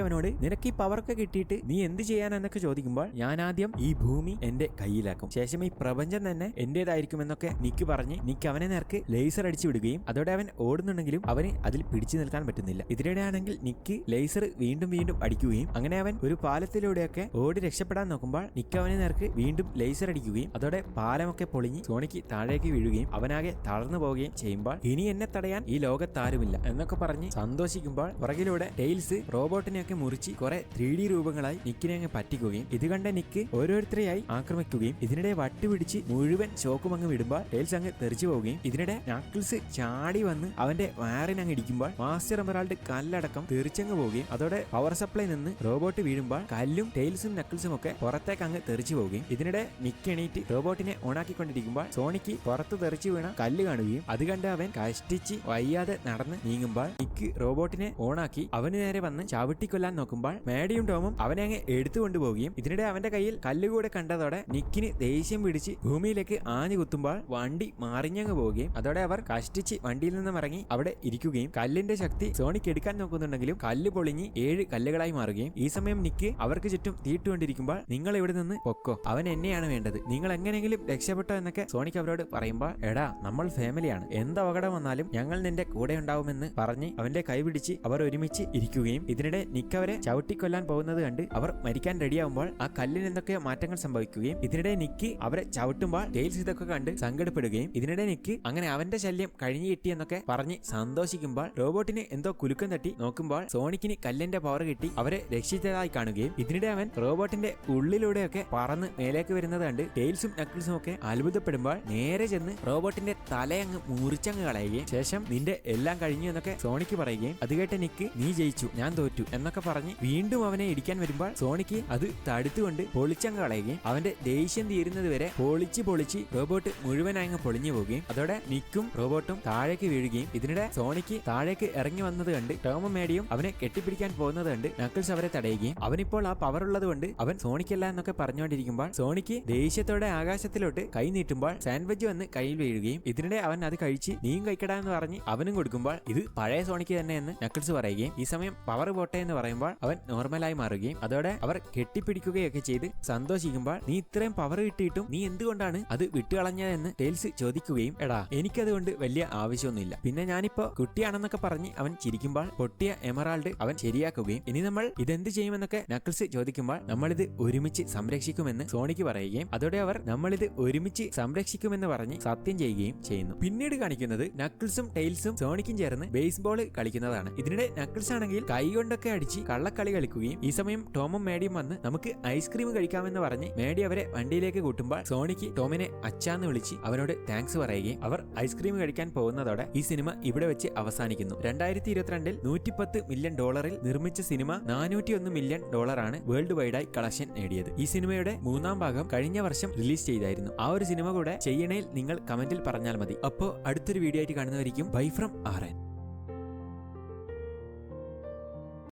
അവനോട് നിനക്ക് ഈ പവറൊക്കെ കിട്ടിയിട്ട് നീ എന്ത് ചെയ്യാനെന്നൊക്കെ ചോദിക്കുമ്പോൾ ഞാൻ ആദ്യം ഈ ഭൂമി എന്റെ കയ്യിലാക്കും, ശേഷം ഈ പ്രപഞ്ചം തന്നെ എന്റേതായിരിക്കുമെന്നൊക്കെ നിക്ക് പറഞ്ഞ് നിക്ക് അവനെ നേർക്ക് ലേസർ അടിച്ചു വിടുകയും അതോടെ അവൻ ഓടുന്നുണ്ടെങ്കിലും അവന് അതിൽ പിടിച്ചു നിൽക്കാൻ പറ്റുന്നില്ല. ഇതിനിടെയാണെങ്കിൽ നിക്ക് ലേസർ വീണ്ടും വീണ്ടും അടിക്കുകയും അങ്ങനെ അവൻ ഒരു പാലത്തിലൂടെയൊക്കെ ഓടി രക്ഷപ്പെടാൻ നോക്കുമ്പോൾ നിക്ക് അവനെ നേർക്ക് വീണ്ടും ലേസർ അടിക്കുകയും അതോടെ പാലമൊക്കെ പൊളിഞ്ഞ് സോണിക്ക് താഴേക്ക് വീഴുകയും അവനാകെ തളർന്നു പോവുകയും ചെയ്യുമ്പോൾ ഇനി എന്നെ തടയാൻ ഈ ലോകത്താരുമില്ല എന്നൊക്കെ പറഞ്ഞ് സന്തോഷിക്കുമ്പോൾ പുറകിലൂടെ ടെയിൽസ് റോബോട്ടിനെയൊക്കെ മുറിച്ച് കുറെ 3D രൂപങ്ങളായി നിക്കിനെ അങ്ങ് പറ്റിക്കുകയും ഇത് കണ്ട നിക്ക് ഓരോരുത്തരെയായി ആക്രമിക്കുകയും ഇതിനിടെ വട്ടുപിടിച്ച് മുഴുവൻ ഷോക്കും അങ്ങ് വിടുമ്പോൾ ടെയിൽസ് അങ്ങ് തെറിച്ചു പോവുകയും ഇതിനിടെ നക്കിൾസ് ചാടി വന്ന് അവന്റെ വയറിനങ്ങ് ഇടിക്കുമ്പോൾ മാസ്റ്റർ എമറാൾഡ് കല്ലടക്കം തെറിച്ചങ്ങ് പോവുകയും അതോടെ പവർ സപ്ലൈ നിന്ന് റോബോട്ട് വീഴുമ്പോൾ കല്ലും ടെയിൽസും നക്കിൾസും ഒക്കെ പുറത്തേക്ക് അങ്ങ് തെറിച്ചു പോവുകയും ഇതിനിടെ നിക്ക് എണീറ്റ് റോബോട്ടിനെ ഓണാക്കിക്കൊണ്ടിരിക്കുമ്പോൾ സോണിക്ക് പുറത്ത് തെറിച്ചു വീണ കല്ല് കാണുകയും അത് കണ്ട് അവൻ കഷ്ടിച്ച് വയ്യാതെ നടന്ന് നീങ്ങുമ്പോൾ നിക്ക് റോബോട്ടിനെ ഓണാക്കി അവന് നേരെ വന്ന് ചവിട്ടിക്കൊല്ലാൻ നോക്കുമ്പോൾ മേഡിയും ടോമും അവനെ അങ്ങ് എടുത്തുകൊണ്ടു പോവുകയും ഇതിനിടെ അവന്റെ കയ്യിൽ കല്ലുകൂടെ കണ്ടതോടെ നിക്കിന് ദേഷ്യം പിടിച്ച് ഭൂമിയിലേക്ക് ആഞ്ഞു കുത്തുമ്പോൾ വണ്ടി മാറിഞ്ഞങ്ങ് പോവുകയും അതോടെ അവർ കഷ്ടിച്ച് വണ്ടിയിൽ നിന്നും ഇറങ്ങി അവിടെ ഇരിക്കുകയും കല്ലിന്റെ ശക്തി സോണിക്ക് എടുക്കാൻ നോക്കുന്നുണ്ടെങ്കിലും കല്ല് പൊളിഞ്ഞ് 7 കല്ലുകളായി മാറുകയും ഈ സമയം നിക്ക് അവർക്ക് ചുറ്റും തീട്ടുകൊണ്ടിരിക്കുമ്പോൾ നിങ്ങൾ ഇവിടെ നിന്ന് പൊക്കോ, അവൻ എന്നെയാണ് വേണ്ടത്, നിങ്ങൾ എങ്ങനെയെങ്കിലും രക്ഷപ്പെട്ടോ എന്നൊക്കെ സോണിക്ക് അവരോട് പറയുമ്പോൾ എടാ നമ്മൾ ഫാമിലിയാണ്, എന്ത് അപകടം വന്നാലും ഞങ്ങൾ നിന്റെ കൂടെ ഉണ്ടാവുമെന്ന് പറഞ്ഞ് അവന്റെ കൈ പിടിച്ച് അവർ ഒരുമിച്ച് ഇരിക്കുകയും ഇതിനിടെ നിക്ക് അവരെ ചവിട്ടിക്കൊല്ലാൻ പോകുന്നത് കണ്ട് അവർ മരിക്കാൻ റെഡിയാവുമ്പോൾ ആ കല്ലിന് എന്തൊക്കെയോ മാറ്റങ്ങൾ സംഭവിക്കുകയും ഇതിനിടെ നിക്ക് അവരെ ചവിട്ടുമ്പോൾ ടെയിൽസ് ഇതൊക്കെ കണ്ട് സങ്കടപ്പെടുകയും ഇതിനിടെ നിക്ക് അങ്ങനെ അവന്റെ ശല്യം കഴിഞ്ഞു കിട്ടിയെന്നൊക്കെ പറഞ്ഞ് സന്തോഷിക്കുമ്പോൾ റോബോട്ടിന് എന്തോ കുലുക്കം തട്ടി നോക്കുമ്പോൾ സോണിക്കിന് കല്ലിന്റെ പവർ കിട്ടി അവരെ രക്ഷിച്ചതായി കാണുകയും ഇതിനിടെ അവൻ റോബോട്ടിന്റെ ഉള്ളിലൂടെയൊക്കെ പറന്ന് മേലേക്ക് വരുന്നത് കണ്ട് ടെയിൽസും നക്കിൾസും ഒക്കെ അത്ഭുതപ്പെടുമ്പോൾ നേരെ ചെന്ന് റോബോട്ടിന്റെ തലയങ്ങ് മുറിച്ചങ്ങ് കളയുകയും ശേഷം നിന്റെ എല്ലാം കഴിഞ്ഞു എന്നൊക്കെ സോണിക്ക് പറയുകയും അത് കേട്ട നിക്ക് നീ ജയിച്ചു ഞാൻ തോറ്റു എന്നൊക്കെ പറഞ്ഞ് വീണ്ടും അവനെ ഇടിക്കാൻ വരുമ്പോൾ സോണിക്ക് അത് തടുത്തുകൊണ്ട് പൊളിച്ചങ്ങ് കളയുകയും അവന്റെ ദേഷ്യം തീരുന്നത് വരെ പൊളിച്ച് റോബോട്ട് മുഴുവനായി പൊളിഞ്ഞു പോവുകയും അതോടെ നിക്കും റോബോട്ടും താഴേക്ക് വീഴുകയും ഇതിനിടെ സോണിക്ക് താഴേക്ക് ഇറങ്ങി വന്നത് കണ്ട് ടോമും മേഡിയും അവനെ കെട്ടിപ്പിടിക്കാൻ പോകുന്നത് കണ്ട് നക്കിൾസ് അവരെ തടയുകയും അവനിപ്പോൾ ആ പവർ ഉള്ളത് കൊണ്ട് അവൻ സോണിക്കല്ല എന്നൊക്കെ പറഞ്ഞുകൊണ്ടിരിക്കുമ്പോൾ സോണിക്ക് ദേഷ്യത്തോടെ ആകാശത്തിലോട്ട് കൈ നീട്ടുമ്പോൾ സാൻഡ്വിച്ച് വന്ന് കയ്യിൽ വീഴുകയും ഇതിനിടെ അവൻ അത് കഴിച്ച് നീയും കഴിക്കടാ എന്ന് പറഞ്ഞ് അവനും കൊടുക്കുമ്പോൾ ഇത് പഴയ സോണിക്ക് തന്നെ എന്ന് നക്കിൾസ് പറയുകയും ഈ സമയം പവർ പോട്ടെ എന്ന് പറയുമ്പോൾ അവൻ നോർമലായി മാറുകയും അതോടെ അവർ കെട്ടിപ്പിടിക്കുകയൊക്കെ ചെയ്ത് സന്തോഷിക്കുമ്പോൾ നീ ഇത്രയും പവർ കിട്ടിയിട്ടും നീ എന്തുകൊണ്ടാണ് അത് വിട്ടുകളഞ്ഞതെന്ന് ടെയിൽസ് ചോദിക്കുകയും എടാ എനിക്കതുകൊണ്ട് വലിയ ആവശ്യമൊന്നുമില്ല, പിന്നെ ഞാനിപ്പോ കുട്ടിയാണെന്നൊക്കെ പറഞ്ഞ് അവൻ ചിരിക്കുമ്പോൾ പൊട്ടിയ എമറാൾഡ് അവൻ ശരിയാക്കുകയും ഇനി നമ്മൾ ഇതെന്ത് ചെയ്യുമെന്നൊക്കെ നക്കിൾസ് ചോദിക്കുമ്പോൾ നമ്മളിത് ഒരുമിച്ച് സംരക്ഷിക്കുമെന്ന് സോണിക്ക് പറയുകയും അതോടെ അവർ നമ്മളിത് ഒരുമിച്ച് സംരക്ഷിക്കുമെന്ന് പറഞ്ഞ് സത്യം ചെയ്യുകയും ചെയ്യുന്നു. പിന്നീട് കാണിക്കുന്നത് നക്കിൾസും ടെയിൽസും സോണിക്കും ചേർന്ന് ബേസ്ബോൾ കളിക്കുന്നതാണ്. ഇതിനിടെ നക്കിൾസ് ആണെങ്കിൽ കൈ കൊണ്ടൊക്കെ അടിച്ച് കള്ളക്കളി കളിക്കുകയും ഈ സമയം ടോമും മേഡിയും വന്ന് നമുക്ക് ഐസ്ക്രീം കഴിക്കാമെന്ന് പറഞ്ഞ് മേഡി അവരെ വണ്ടിയിലേക്ക് കൂട്ടുമ്പോൾ സോണിക്ക് ടോമിനെ അച്ചാന്ന് വിളിച്ച് അവനോട് താങ്ക്സ് പറയുകയും അവർ ഐസ്ക്രീം കഴിക്കാൻ പോകുന്നതോടെ ഈ സിനിമ ഇവിടെ വെച്ച് അവസാനിക്കുന്നു. 2022 $110 മില്യൺ നിർമ്മിച്ച സിനിമ $401 മില്യൺ വേൾഡ് വൈഡായി കളക്ഷൻ നേടിയത്. ഈ സിനിമയുടെ 3ാം ഭാഗം കഴിഞ്ഞ വർഷം റിലീസ് ചെയ്തായിരുന്നു. ആ ഒരു സിനിമ കൂടെ ചെയ്യണേൽ നിങ്ങൾ കമന്റിൽ പറഞ്ഞാൽ മതി. അപ്പോൾ അടുത്തൊരു വീഡിയോ ആയിട്ട് കാണുന്നവരിക്കും ബൈ ഫ്രം RN.